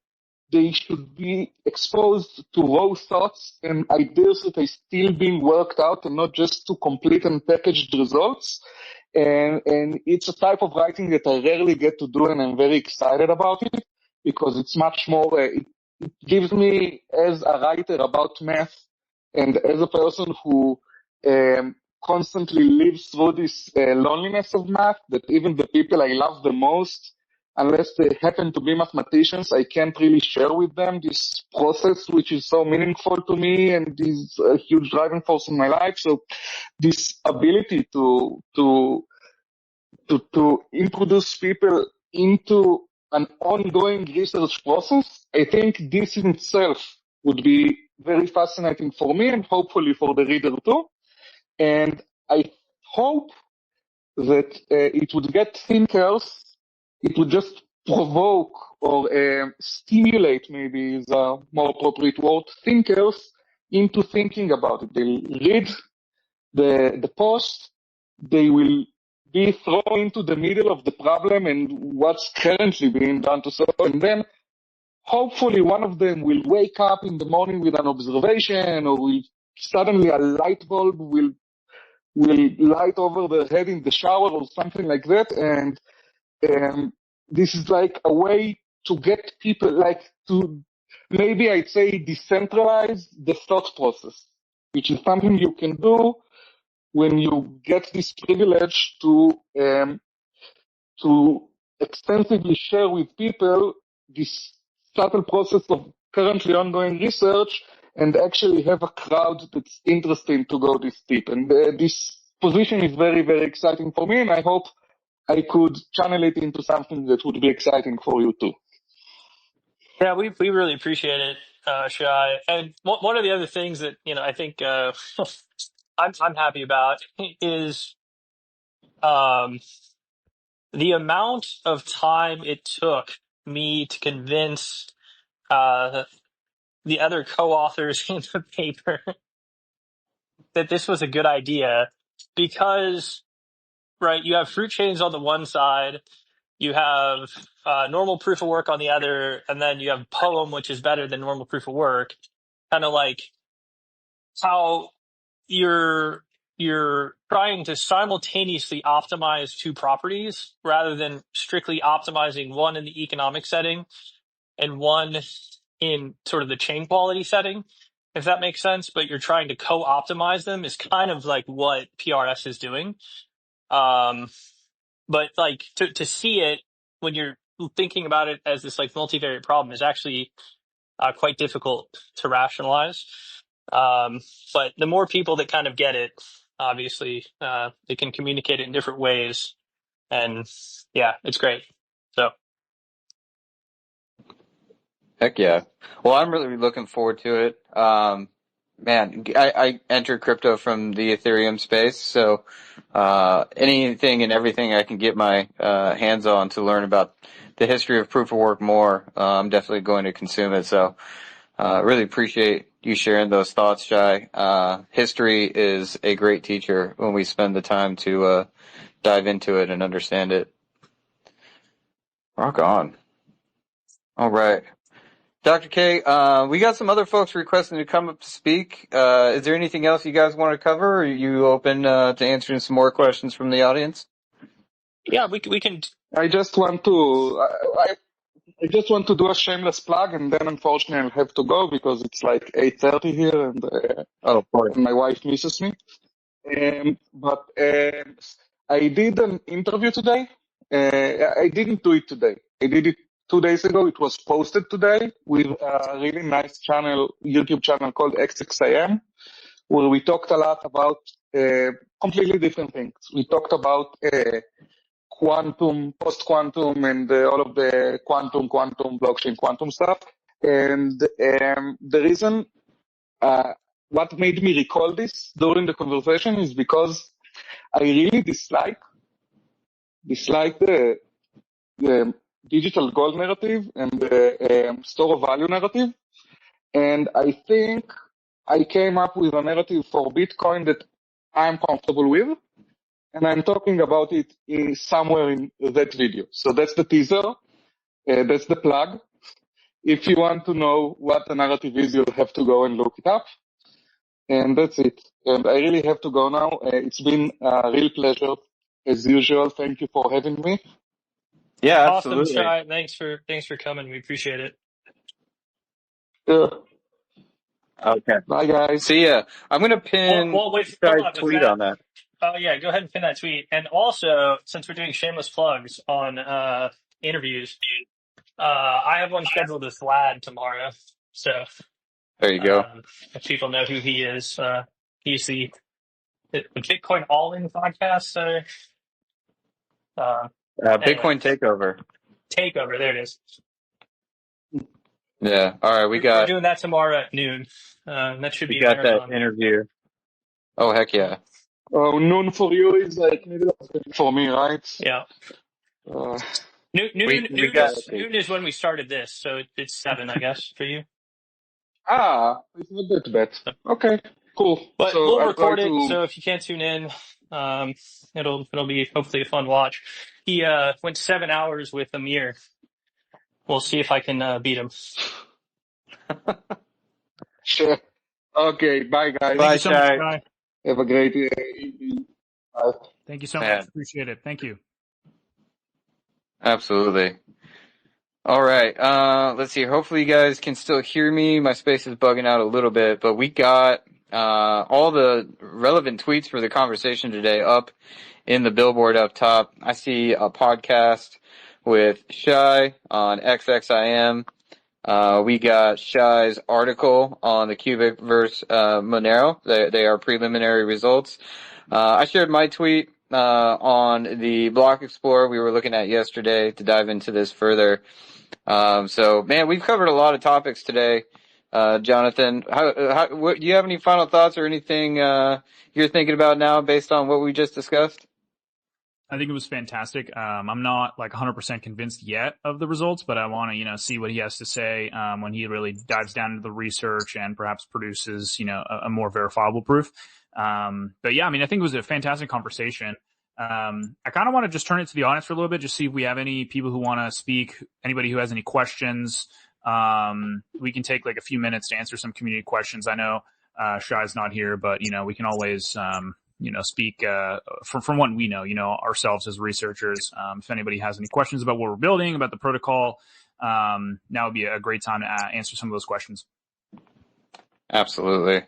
they should be exposed to raw thoughts and ideas that are still being worked out and not just to complete and packaged results. And it's a type of writing that I rarely get to do, and I'm very excited about it because it's much more, it gives me, as a writer about math and as a person who constantly lives through this loneliness of math, that even the people I love the most, unless they happen to be mathematicians, I can't really share with them this process, which is so meaningful to me and is a huge driving force in my life. So this ability to introduce people into an ongoing research process, I think this in itself would be very fascinating for me and hopefully for the reader too. And I hope that it would get thinkers, it would just provoke or stimulate, maybe is a more appropriate word, thinkers into thinking about it. They'll read the post, they will be thrown into the middle of the problem and what's currently being done to solve, and then hopefully one of them will wake up in the morning with an observation, or will suddenly a light bulb will light over their head in the shower or something like that. And this is like a way to get people, like, to maybe I'd say decentralize the thought process, which is something you can do when you get this privilege to extensively share with people this subtle process of currently ongoing research and actually have a crowd that's interested to go this deep. And this position is very, very exciting for me, and I hope I could channel it into something that would be exciting for you too. Yeah, we really appreciate it, Shai. And one of the other things that I think I'm happy about is the amount of time it took me to convince the other co-authors in the paper that this was a good idea, because right, you have fruit chains on the one side, you have normal proof of work on the other, and then you have Poem, which is better than normal proof of work. Kind of like how you're trying to simultaneously optimize two properties rather than strictly optimizing one in the economic setting and one in sort of the chain quality setting, if that makes sense. But you're trying to co-optimize them is kind of like what PRS is doing. But like to see it when you're thinking about it as this like multivariate problem is actually quite difficult to rationalize. But the more people that kind of get it, obviously, they can communicate it in different ways. And yeah, it's great. So. Heck yeah. Well, I'm really looking forward to it. Man, I entered crypto from the Ethereum space, so anything and everything I can get my hands on to learn about the history of proof of work more, I'm definitely going to consume it. So really appreciate you sharing those thoughts, Shai. History is a great teacher when we spend the time to dive into it and understand it. Rock on. All right. Dr. K, we got some other folks requesting to come up to speak. Is there anything else you guys want to cover, or are you open to answering some more questions from the audience? Yeah, we can. I just want to I just want to do a shameless plug, and then unfortunately I'll have to go because it's like 8:30 here, and Oh, of course. my wife misses me. But I did an interview today. I didn't do it today. I did it 2 days ago. It was posted today with a really nice YouTube channel called XXIM, where we talked a lot about completely different things. We talked about quantum, post-quantum, and all of the quantum, blockchain, quantum stuff. And the reason what made me recall this during the conversation is because I really dislike the digital gold narrative and the store of value narrative. And I think I came up with a narrative for Bitcoin that I'm comfortable with. And I'm talking about it somewhere in that video. So that's the teaser. That's the plug. If you want to know what the narrative is, you'll have to go and look it up. And that's it. And I really have to go now. It's been a real pleasure, as usual. Thank you for having me. Yeah, Awesome, absolutely. Shai. Thanks for coming. We appreciate it. Okay. Bye, guys. See ya. I'm going to pin Well, wait, hold Shai's on. With tweet that, on that. oh yeah, go ahead and pin that tweet. And also, since we're doing shameless plugs on interviews, I have one scheduled with Vlad tomorrow. So There you go. if people know who he is, he's the Bitcoin All-In podcast. Anyway, Bitcoin takeover. takeover. There it is. Yeah. All right. We're doing that tomorrow at noon. That should be a got that marathon. interview. Oh, heck yeah. Oh, noon for you is like middle of the day for me, right? Yeah. Uh, Noon is when we started this, so it's 7, I guess, for you. it's not that bad. Okay, cool. But So we'll I'll try record it, to... so if you can't tune in, it'll be hopefully a fun watch. He went 7 hours with Amir. We'll see if I can beat him. Sure. Okay, bye, guys. Thank you so much, Shai. Shai. Have a great evening. Bye. Thank you so Man. much. Appreciate it. Thank you. Absolutely. All right. Let's see. Hopefully you guys can still hear me. My space is bugging out a little bit, but we got all the relevant tweets for the conversation today up in the billboard up top. I see a podcast with Shai on XXIM. We got Shai's article on the Qubic versus Monero. They are preliminary results. I shared my tweet on the Block Explorer we were looking at yesterday to dive into this further. So, man, we've covered a lot of topics today. Jonathan, do you have any final thoughts or anything you're thinking about now based on what we just discussed? I think it was fantastic. I'm not like 100% convinced yet of the results, but I want to, see what he has to say, when he really dives down into the research and perhaps produces, a more verifiable proof. But yeah, I think it was a fantastic conversation. I kind of want to just turn it to the audience for a little bit, just see if we have any people who want to speak, anybody who has any questions. We can take like a few minutes to answer some community questions. I know, Shai's not here, but, we can always, speak from what we know, ourselves as researchers. If anybody has any questions about what we're building, about the protocol, now would be a great time to answer some of those questions. Absolutely.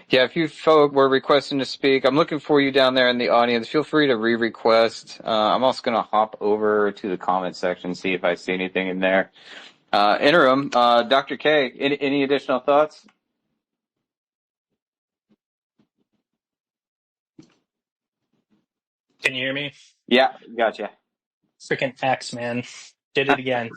Yeah, if you folk were requesting to speak, I'm looking for you down there in the audience. Feel free to re-request. I'm also going to hop over to the comment section, see if I see anything in there. Interim, Dr. K, any additional thoughts? Can you hear me? Yeah, gotcha. Freaking X, man. Did it again.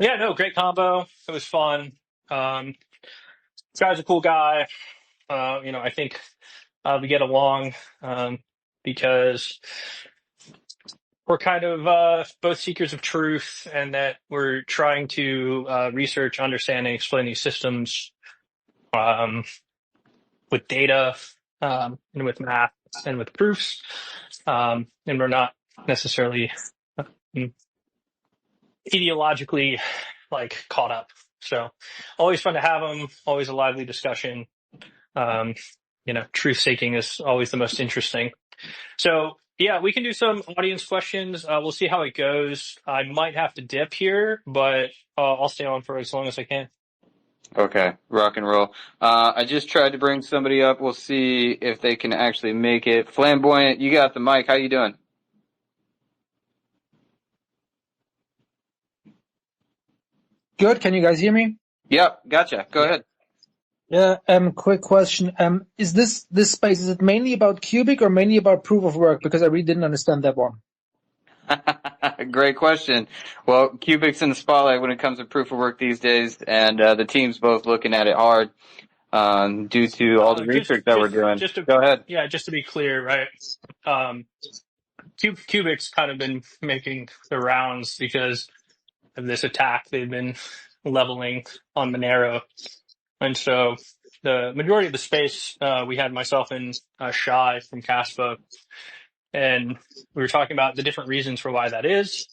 Yeah, no, great combo. It was fun. This guy's a cool guy. I think we get along because we're kind of both seekers of truth, and that we're trying to research, understand, and explain these systems with data and with math and with proofs. And we're not necessarily ideologically caught up. So always fun to have them. Always a lively discussion. Truth seeking is always the most interesting. So yeah, we can do some audience questions. We'll see how it goes. I might have to dip here, but I'll stay on for as long as I can. Okay, rock and roll. I just tried to bring somebody up. We'll see if they can actually make it. Flamboyant, you got the mic. How you doing? Good. Can you guys hear me? Yep, gotcha. Go ahead. Yeah. Quick question. Is this space, is it mainly about Qubic or mainly about proof of work? Because I really didn't understand that one. Great question. Well, Qubic's in the spotlight when it comes to proof of work these days, and the team's both looking at it hard due to all the research that we're doing. Go ahead. Yeah, just to be clear, right? Qubic's kind of been making the rounds because of this attack they've been leveling on Monero. And so the majority of the space, we had myself and Shai from Kaspa, and we were talking about the different reasons for why that is,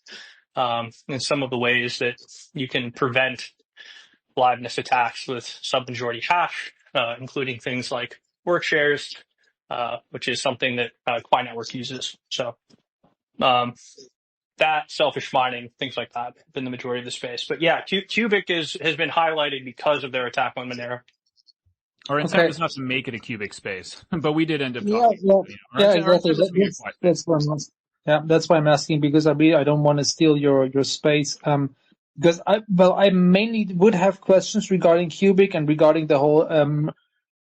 and some of the ways that you can prevent liveness attacks with sub-majority hash, including things like work shares, which is something that Quai Network uses. So that, selfish mining, things like that have been the majority of the space. But yeah, Qubic has been highlighted because of their attack on Monero. Our intent was not to make it a Qubic space, but we did end up Yeah, talking. exactly. That's why I'm asking, because I don't want to steal your space. Because I mainly would have questions regarding Qubic and regarding the whole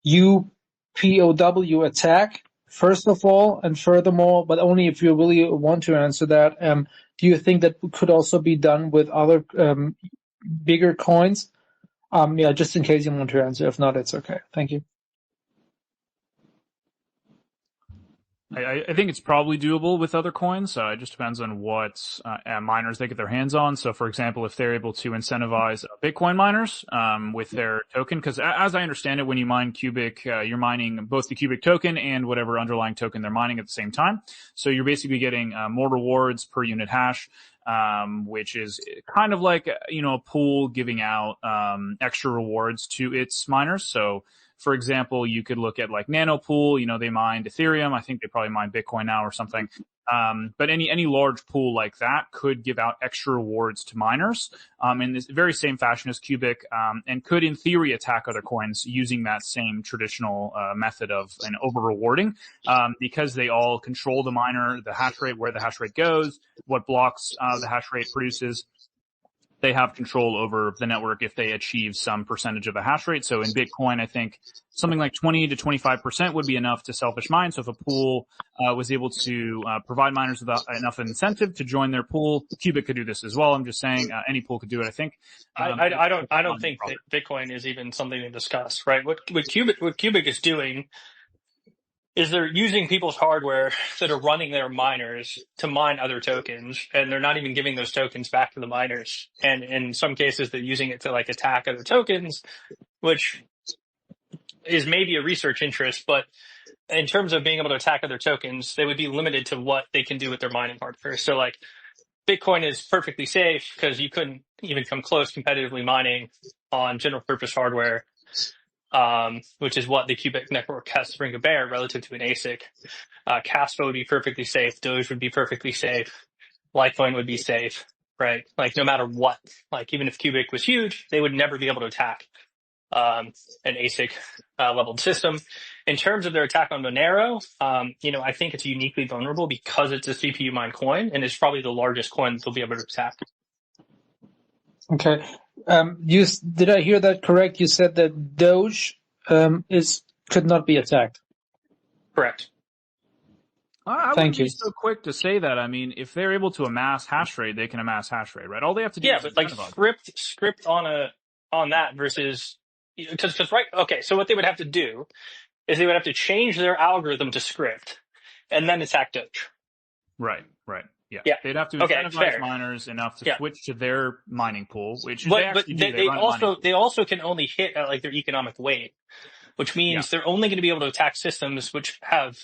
UPOW attack, first of all, and furthermore, but only if you really want to answer that. Do you think that could also be done with other bigger coins? Just in case you want to answer. If not, it's okay. Thank you. I think it's probably doable with other coins. It just depends on what miners they get their hands on. So, for example, if they're able to incentivize Bitcoin miners with their token, because as I understand it, when you mine Qubic, you're mining both the Qubic token and whatever underlying token they're mining at the same time. So you're basically getting more rewards per unit hash, which is kind of like a pool giving out extra rewards to its miners. So, for example, you could look at like Nanopool, they mined Ethereum. I think they probably mine Bitcoin now or something. But any large pool like that could give out extra rewards to miners in this very same fashion as Qubic, and could in theory attack other coins using that same traditional method of an over rewarding, because they all control the miner, the hash rate, where the hash rate goes, what blocks the hash rate produces. They have control over the network if they achieve some percentage of a hash rate. So in Bitcoin, I think something like 20 to 25% would be enough to selfish mine. So if a pool was able to provide miners with enough incentive to join their pool, Qubic could do this as well. I'm just saying any pool could do it, I think. I don't think that Bitcoin is even something to discuss, right? What Qubic is doing is they're using people's hardware that are running their miners to mine other tokens, and they're not even giving those tokens back to the miners. And in some cases, they're using it to attack other tokens, which is maybe a research interest, but in terms of being able to attack other tokens, they would be limited to what they can do with their mining hardware. So Bitcoin is perfectly safe because you couldn't even come close competitively mining on general purpose hardware, which is what the Qubic network has to bring to bear relative to an ASIC. Kaspa would be perfectly safe. Doge would be perfectly safe. Litecoin would be safe, right? Like no matter what, like even if Qubic was huge, they would never be able to attack an ASIC leveled system. In terms of their attack on Monero, I think it's uniquely vulnerable because it's a CPU mined coin and it's probably the largest coin that they'll be able to attack. Okay. Did I hear that correct? You said that Doge could not be attacked. Correct. I Thank wouldn't you. be so quick to say that. I mean, if they're able to amass hash rate, they can amass hash rate, right? All they have to do is but like script on that versus because right. Okay, so what they would have to do is they would have to change their algorithm to script and then attack Doge. Right. Yeah. They'd have to incentivize miners enough to switch to their mining pool, which they actually do. They also can only hit at like their economic weight, which means they're only going to be able to attack systems which have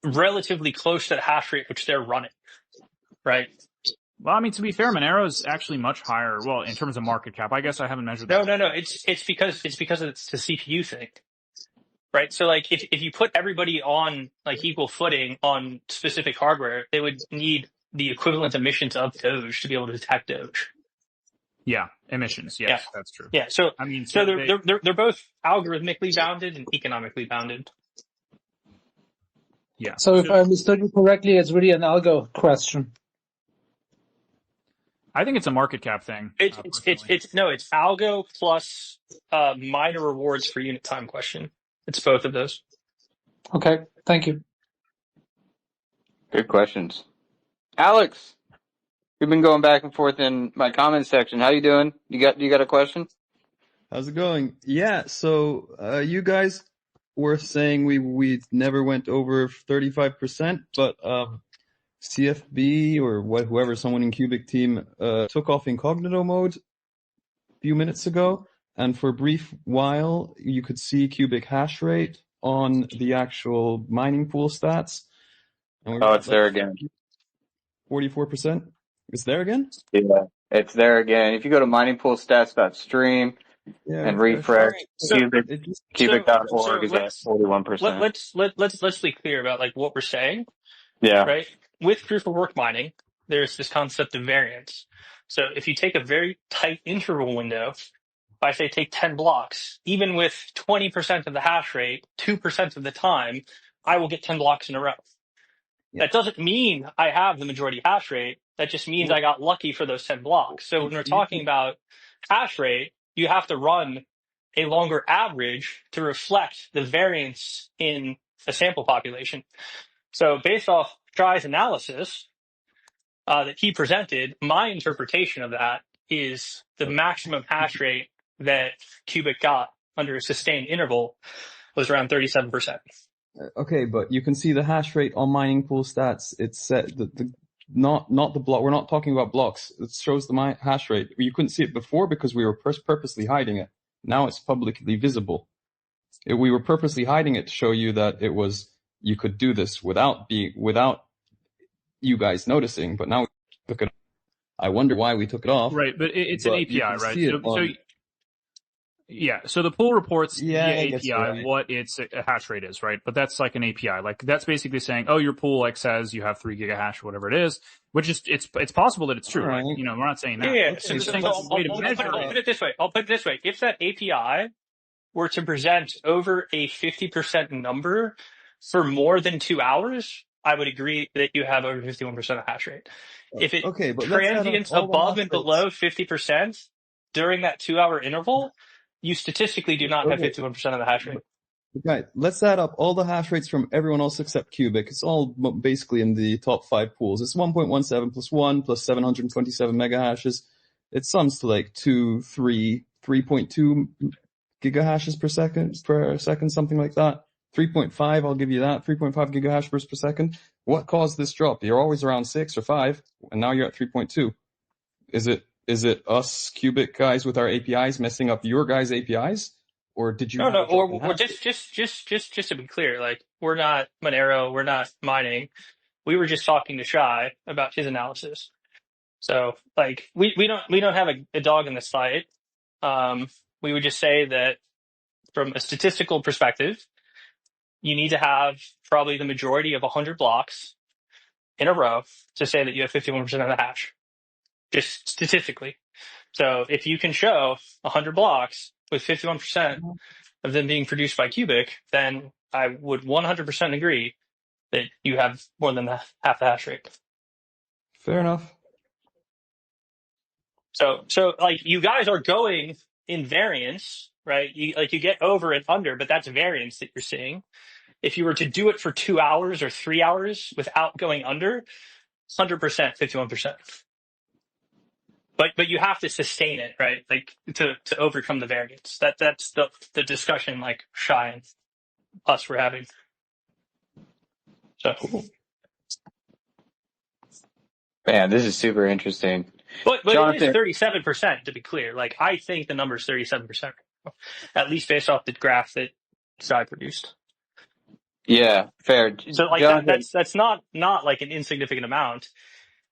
relatively close to the hash rate which they're running, right? Well, I mean, to be fair, Monero is actually much higher. Well, in terms of market cap, I guess I haven't measured that. No. It's because it's the CPU thing, right? So like if you put everybody on like equal footing on specific hardware, they would need the equivalent emissions of Doge to be able to attack Doge. Yeah, emissions. Yes, that's true. Yeah. So I mean, so they're both algorithmically bounded and economically bounded. Yeah. So if I understood you correctly, it's really an algo question. I think it's a market cap thing. It's algo plus miner rewards for unit time question. It's both of those. Okay, thank you. Good questions. Alex, we've been going back and forth in my comment section. How you doing? You got a question? How's it going? Yeah, so you guys were saying we never went over 35%, but CFB or whoever, someone in Qubic team took off incognito mode a few minutes ago, and for a brief while you could see Qubic hash rate on the actual mining pool stats. It's there again. 44%? It's there again? Yeah, it's there again. If you go to miningpoolstats.stream and refresh, Qubic.org is at 41%. Let's be clear about like what we're saying. Yeah. Right. With proof of work mining, there's this concept of variance. So if you take a very tight interval window, if I say take 10 blocks, even with 20% of the hash rate, 2% of the time, I will get 10 blocks in a row. Yeah. That doesn't mean I have the majority hash rate. That just means I got lucky for those 10 blocks. So when we're talking about hash rate, you have to run a longer average to reflect the variance in a sample population. So based off Shai's analysis that he presented, my interpretation of that is the maximum hash rate that Qubic got under a sustained interval was around 37%. Okay, but you can see the hash rate on mining pool stats. It's set not the block. We're not talking about blocks. It shows the hash rate. You couldn't see it before because we were purposely hiding it. Now it's publicly visible. We were purposely hiding it to show you that you could do this without you guys noticing. But now we took it. I wonder why we took it off. Right, but it's an API, right? So the pool reports via API what its hash rate is, right? But that's like an API. Like that's basically saying, oh, your pool like says you have 3 gigahash or whatever it is, which is it's possible that it's true. Right. Like, we're not saying that. Yeah. So I'll put it this way. If that API were to present over a 50% number for more than 2 hours, I would agree that you have over 51% of hash rate. If it transients above and below 50% during that 2 hour interval, you statistically do not have 51% of the hash rate. Okay, let's add up all the hash rates from everyone else except Qubic. It's all basically in the top 5 pools. It's 1.17 plus 1 plus 727 mega hashes. It sums to like 3.2 gigahashes per second, something like that. 3.5, I'll give you that. 3.5 gigahash per second. What caused this drop? You're always around 6 or 5, and now you're at 3.2. Is it us Qubic guys with our APIs messing up your guys' APIs? Or did you? No. Or just to be clear, like we're not Monero, we're not mining. We were just talking to Shai about his analysis. So like we don't have a dog in this fight. We would just say that from a statistical perspective, you need to have probably the majority of 100 blocks in a row to say that you have 51% of the hash, just statistically. So if you can show 100 blocks with 51% of them being produced by Qubic, then I would 100% agree that you have more than half the hash rate. Fair enough. So like you guys are going in variance, right? You get over and under, but that's variance that you're seeing. If you were to do it for 2 hours or 3 hours without going under, 100%, 51%. But you have to sustain it, right? Like to overcome the variance. That's the discussion like Shai and us were having. So Man, this is super interesting. but Jonathan, it is 37%, to be clear. Like I think the number is 37%, at least based off the graph that Shai produced. yeah, fair. So like Jonathan, that's not like an insignificant amount.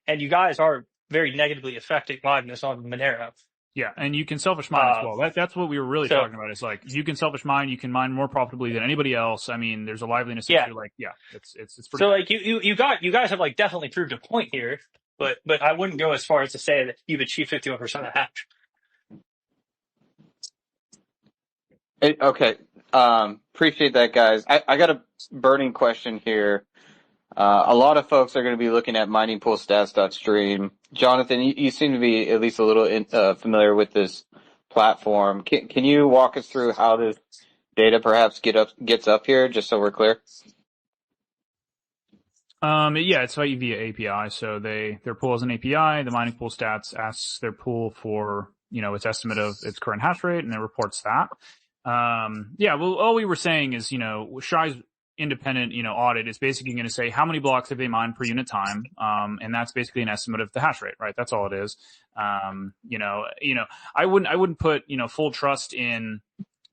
And you guys are very negatively affecting liveness on Monero. Yeah, and you can selfish mine as well. That's what we were really talking about. Is like you can selfish mine, you can mine more profitably than anybody else. I mean, there's a liveliness issue. Like, yeah, it's pretty. So like you guys have like definitely proved a point here, but I wouldn't go as far as to say that you've achieved 51% of hash. Okay, appreciate that, guys. I got a burning question here. A lot of folks are going to be looking at miningpoolstats.stream. Jonathan, you seem to be at least a little familiar with this platform. Can you walk us through how this data perhaps gets up here, just so we're clear? Yeah, it's via API. So their pool is an API. The mining pool stats asks their pool for its estimate of its current hash rate, and it reports that. Yeah, well, all we were saying is Shai's independent audit is basically going to say how many blocks have they mined per unit time, and that's basically an estimate of the hash rate, right? That's all it is. I wouldn't put full trust in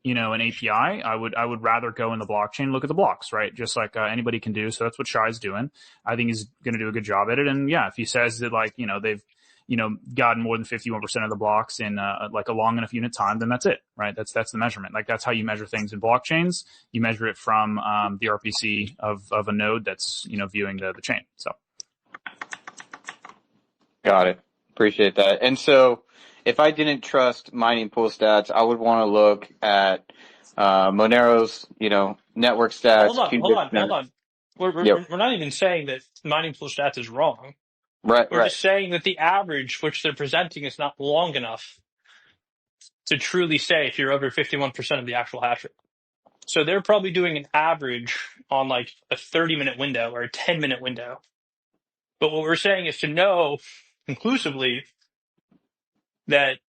an API. I would rather go in the blockchain, look at the blocks, right? Just like anybody can do. So that's what Shai's doing. I think he's going to do a good job at it. And yeah, if he says that like they've gotten more than 51% of the blocks in like a long enough unit time, then that's it, right? That's the measurement. Like that's how you measure things in blockchains. You measure it from the RPC of a node that's viewing the chain. So got it. Appreciate that. And so if I didn't trust mining pool stats, I would want to look at Monero's network stats. Hold on. We're not even saying that mining pool stats is wrong. We're just saying that the average which they're presenting is not long enough to truly say if you're over 51% of the actual hash rate. So they're probably doing an average on like a 30-minute window or a 10-minute window. But what we're saying is to know conclusively that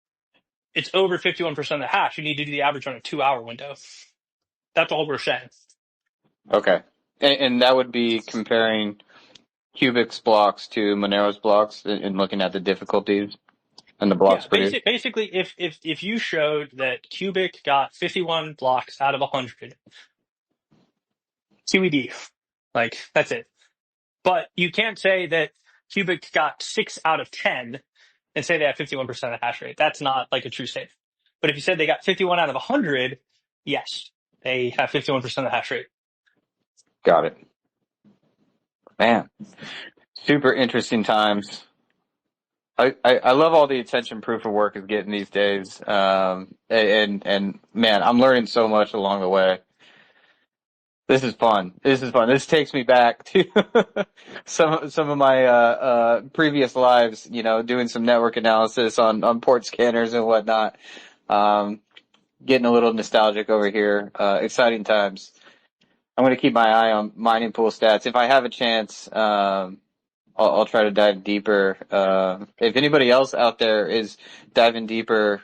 it's over 51% of the hash, you need to do the average on a 2-hour window. That's all we're saying. Okay. And that would be comparing Qubic's blocks to Monero's blocks and looking at the difficulties and the blocks produced. Basically, if you showed that Qubic got 51 blocks out of 100, QED, like that's it. But you can't say that Qubic got 6 out of 10 and say they have 51% of the hash rate. That's not like a true statement. But if you said they got 51 out of 100, yes, they have 51% of the hash rate. Got it. Man, super interesting times. I love all the attention proof of work is getting these days. And man, I'm learning so much along the way. This is fun. This takes me back to some of my previous lives, doing some network analysis on port scanners and whatnot. Getting a little nostalgic over here. Exciting times. I'm going to keep my eye on mining pool stats. If I have a chance, I'll try to dive deeper. If anybody else out there is diving deeper,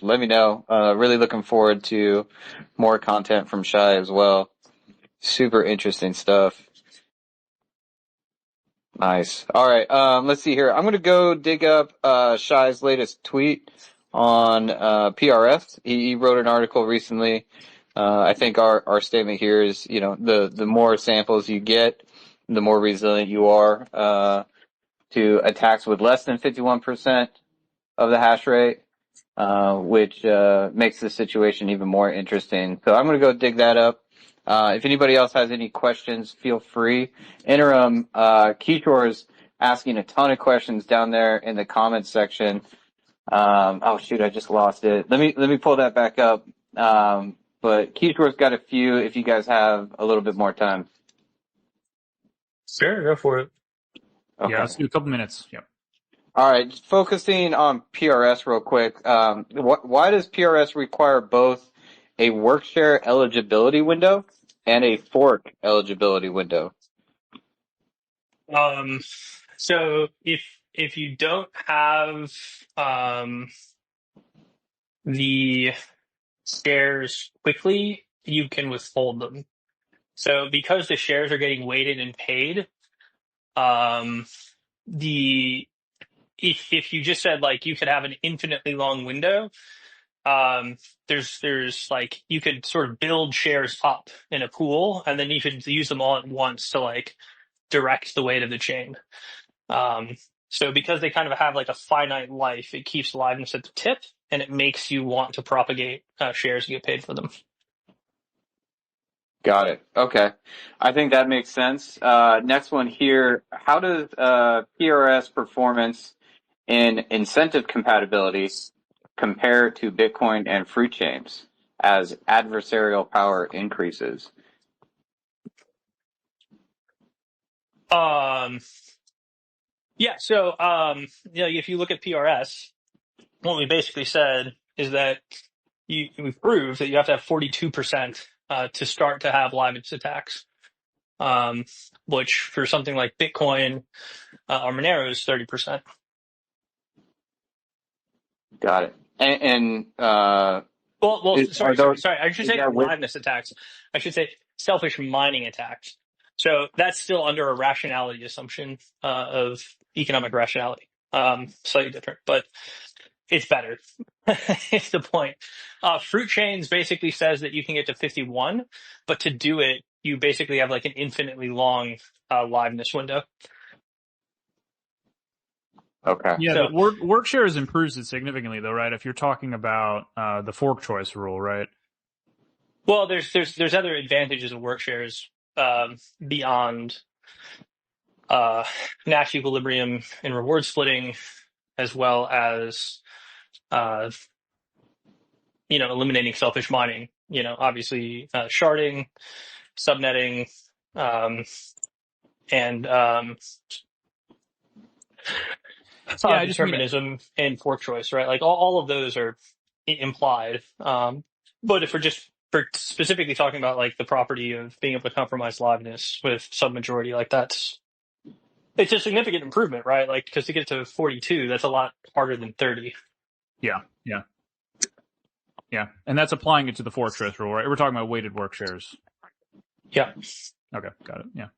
let me know. Really looking forward to more content from Shai as well. Super interesting stuff. Nice. All right. Let's see here. I'm going to go dig up Shai's latest tweet on PRF. He wrote an article recently. I think our statement here is, the more samples you get, the more resilient you are. to attacks with less than 51% of the hash rate, which makes the situation even more interesting. So I'm going to go dig that up. If anybody else has any questions, feel free. Interim, Kishore is asking a ton of questions down there in the comments section. Oh shoot, I just lost it. Let me pull that back up. But Kishore's got a few if you guys have a little bit more time. Sure, go for it. Okay. Yeah, let's do a couple minutes. Yep. All right, just focusing on PRS real quick. Why does PRS require both a workshare eligibility window and a fork eligibility window? So if you don't have the shares quickly, you can withhold them. So because the shares are getting weighted and paid, if you just said like you could have an infinitely long window, there's like you could sort of build shares up in a pool, and then you could use them all at once to like direct the weight of the chain. So because they kind of have like a finite life, it keeps liveness at the tip, and it makes you want to propagate shares and get paid for them. Got it. Okay. I think that makes sense. Next one here. How does PRS performance in incentive compatibility compare to Bitcoin and fruit chains as adversarial power increases? Yeah, so if you look at PRS, what we basically said is that we've proved that you have to have 42% to start to have liveness attacks, which for something like Bitcoin or Monero is 30%. Got it. Sorry. I should say liveness attacks. I should say selfish mining attacks. So that's still under a rationality assumption of economic rationality. Slightly different, but it's better. It's the point. Fruit chains basically says that you can get to 51, but to do it, you basically have like an infinitely long liveness window. Okay. Yeah, So, but workshares improves it significantly, though, right? If you're talking about the fork choice rule, right? well, there's other advantages of workshares beyond Nash equilibrium and reward splitting, as well as eliminating selfish mining. Obviously sharding, subnetting, and determinism and fork choice, right? Like all of those are implied. But if we're specifically talking about like the property of being able to compromise liveness with submajority, like it's a significant improvement, right? Like because to get to 42, that's a lot harder than 30. Yeah. And that's applying it to the fork choice rule, right? We're talking about weighted workshares. Yeah. Okay, got it. Yeah.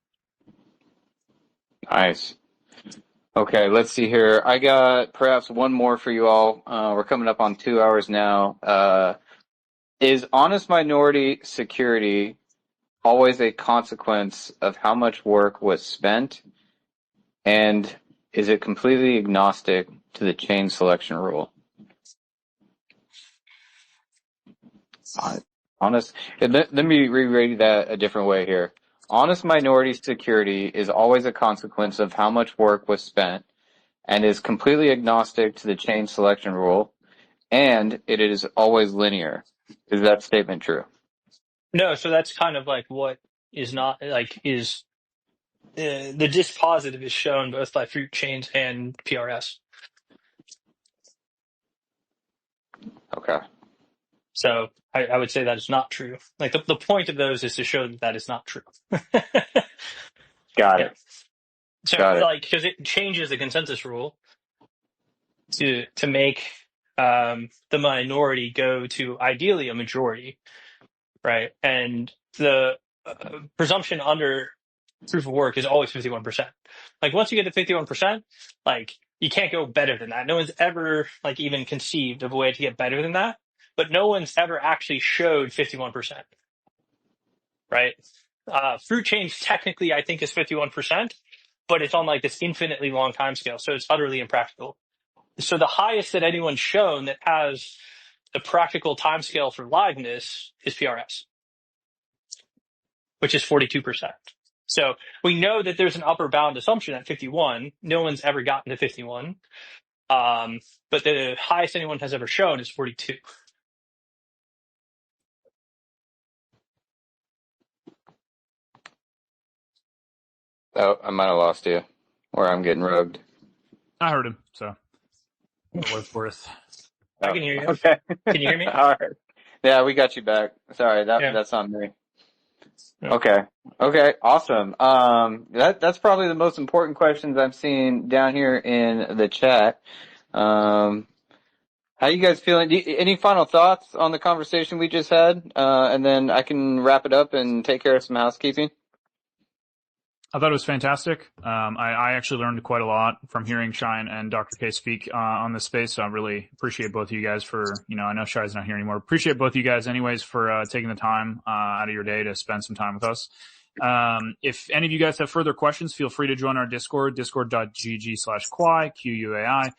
Nice. Okay, let's see here. I got perhaps one more for you all. We're coming up on 2 hours now. Is honest minority security always a consequence of how much work was spent? And is it completely agnostic to the chain selection rule? Let me reread that a different way here. Honest minority security is always a consequence of how much work was spent and is completely agnostic to the chain selection rule, and it is always linear. Is that statement true? No, so that's kind of like what is not like is the dispositive is shown both by fruit chains and PRS. Okay. So I would say that is not true. Like the point of those is to show that is not true. Got it. So Got it. like because it changes the consensus rule to make the minority go to ideally a majority, right? And the presumption under proof of work is always 51%. Like once you get to 51%, like you can't go better than that. No one's ever like even conceived of a way to get better than that, but no one's ever actually showed 51%, right? Fruit chains technically I think is 51%, but it's on like this infinitely long time scale, so it's utterly impractical. So the highest that anyone's shown that has a practical timescale for liveness is PRS, which is 42%. So we know that there's an upper bound assumption at 51. No one's ever gotten to 51. But the highest anyone has ever shown is 42. Oh, I might have lost you, or I'm getting rugged. I heard him, so for what it's worth. I can hear you. Okay. Can you hear me? All right. Yeah, we got you back. Sorry, that's on me. Yeah. Okay, awesome. That's probably the most important questions I'm seeing down here in the chat. How you guys feeling? Any final thoughts on the conversation we just had? And then I can wrap it up and take care of some housekeeping. I thought it was fantastic. I actually learned quite a lot from hearing Shai and Dr. K speak on this space. So I really appreciate both of you guys for, I know Shai's not here anymore. Appreciate both of you guys anyways for taking the time out of your day to spend some time with us. If any of you guys have further questions, feel free to join our Discord, discord.gg/Quai, QUAI.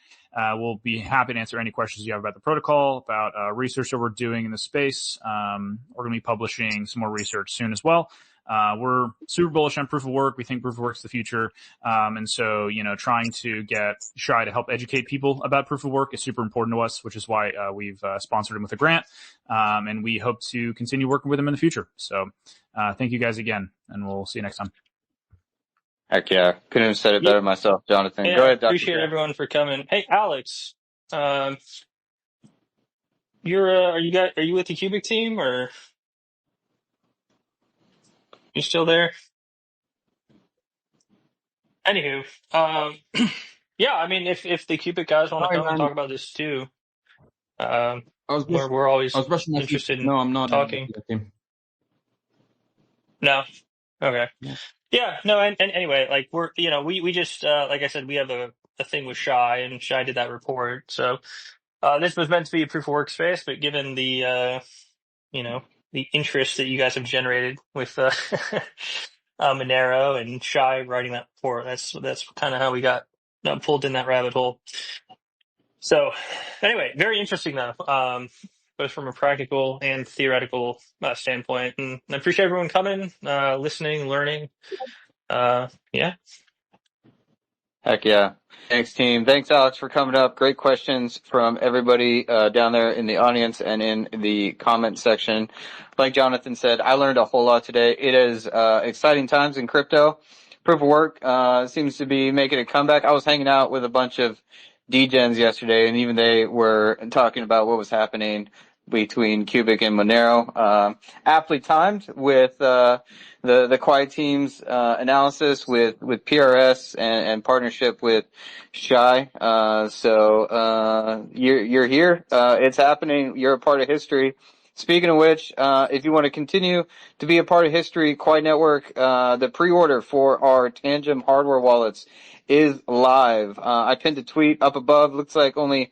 We'll be happy to answer any questions you have about the protocol, about research that we're doing in the space. We're going to be publishing some more research soon as well. We're super bullish on proof of work. We think proof of work's the future. And so, trying to get Shai to help educate people about proof of work is super important to us, which is why we've sponsored him with a grant. And we hope to continue working with him in the future. So thank you guys again, and we'll see you next time. Heck yeah. Couldn't have said it better myself, Jonathan. Yeah, Go ahead, Dr. Appreciate K. everyone for coming. Hey, Alex, are you with the Qubic team, or you still there? Anywho, yeah, I mean, if the Qubic guys want to come and talk about this too, we're always interested in I'm not talking. No, okay, yeah, no, and anyway, like we just like I said, we have a thing with Shai, and Shai did that report, so this was meant to be a proof of work space, but given the the interest that you guys have generated with Monero and Shai writing that report, that's kind of how we got pulled in that rabbit hole. So anyway, very interesting though, both from a practical and theoretical standpoint. And I appreciate everyone coming, listening, learning. Yeah. Heck yeah. Thanks, team. Thanks, Alex, for coming up. Great questions from everybody down there in the audience and in the comment section. Like Jonathan said, I learned a whole lot today. It is exciting times in crypto. Proof of work seems to be making a comeback. I was hanging out with a bunch of degens yesterday, and even they were talking about what was happening between Qubic and Monero. Aptly timed with the Quai team's analysis with PRS and partnership with Shai. So you're here. It's happening. You're a part of history. Speaking of which, if you want to continue to be a part of history, Quai Network, the pre-order for our Tangem hardware wallets is live. I pinned a tweet up above. Looks like only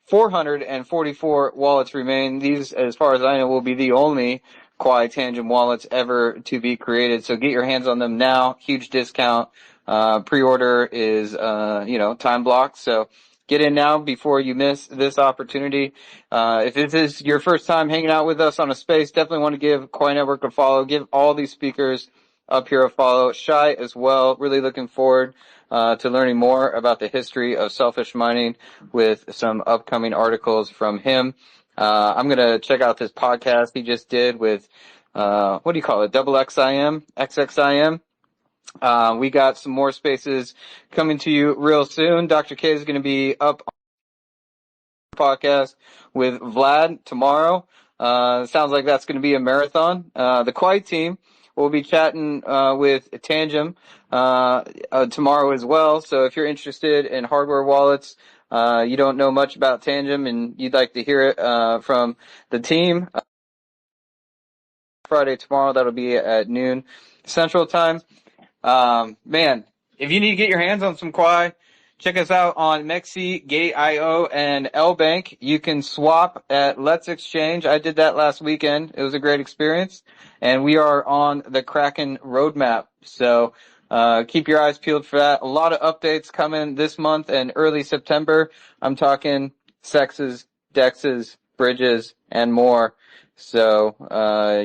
444 wallets remain. These, as far as I know, will be the only Quai Tangem wallets ever to be created. So get your hands on them now. Huge discount. Pre-order is, time blocked. So get in now before you miss this opportunity. If this is your first time hanging out with us on a space, definitely want to give Quai Network a follow. Give all these speakers up here a follow. Shai as well. Really looking forward to learning more about the history of selfish mining with some upcoming articles from him. I'm going to check out this podcast he just did with, what do you call it? XXIM. We got some more spaces coming to you real soon. Dr. K is going to be up on the podcast with Vlad tomorrow. Sounds like that's going to be a marathon. The Quai team will be chatting with Tangem tomorrow as well. So if you're interested in hardware wallets, you don't know much about Tangem and you'd like to hear it from the team, Friday tomorrow, that'll be at noon Central Time. Man, if you need to get your hands on some Quai, check us out on Mexi, Gate.io, and LBank. You can swap at Let's Exchange. I did that last weekend. It was a great experience. And we are on the Kraken roadmap. So Keep your eyes peeled for that. A lot of updates coming this month and early September. I'm talking sexes, dexes, bridges, and more. So,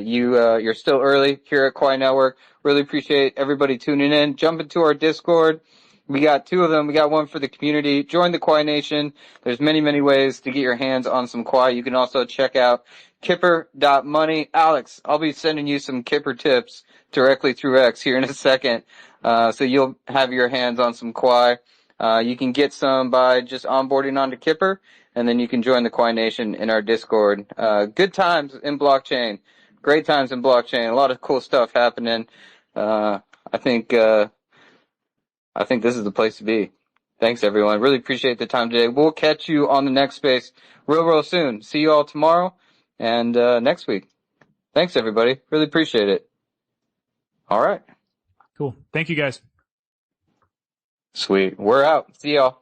you're still early here at Quai Network. Really appreciate everybody tuning in. Jump into our Discord. We got 2 of them. We got one for the community. Join the Quai Nation. There's many, many ways to get your hands on some Quai. You can also check out Kipper.money. Alex, I'll be sending you some Kipper tips directly through X here in a second. So you'll have your hands on some Quai. You can get some by just onboarding onto Kipper, and then you can join the Quai Nation in our Discord. Good times in blockchain. Great times in blockchain. A lot of cool stuff happening. I think this is the place to be. Thanks, everyone. Really appreciate the time today. We'll catch you on the next space real soon. See you all tomorrow and next week. Thanks, everybody. Really appreciate it. All right. Cool. Thank you, guys. Sweet. We're out. See y'all.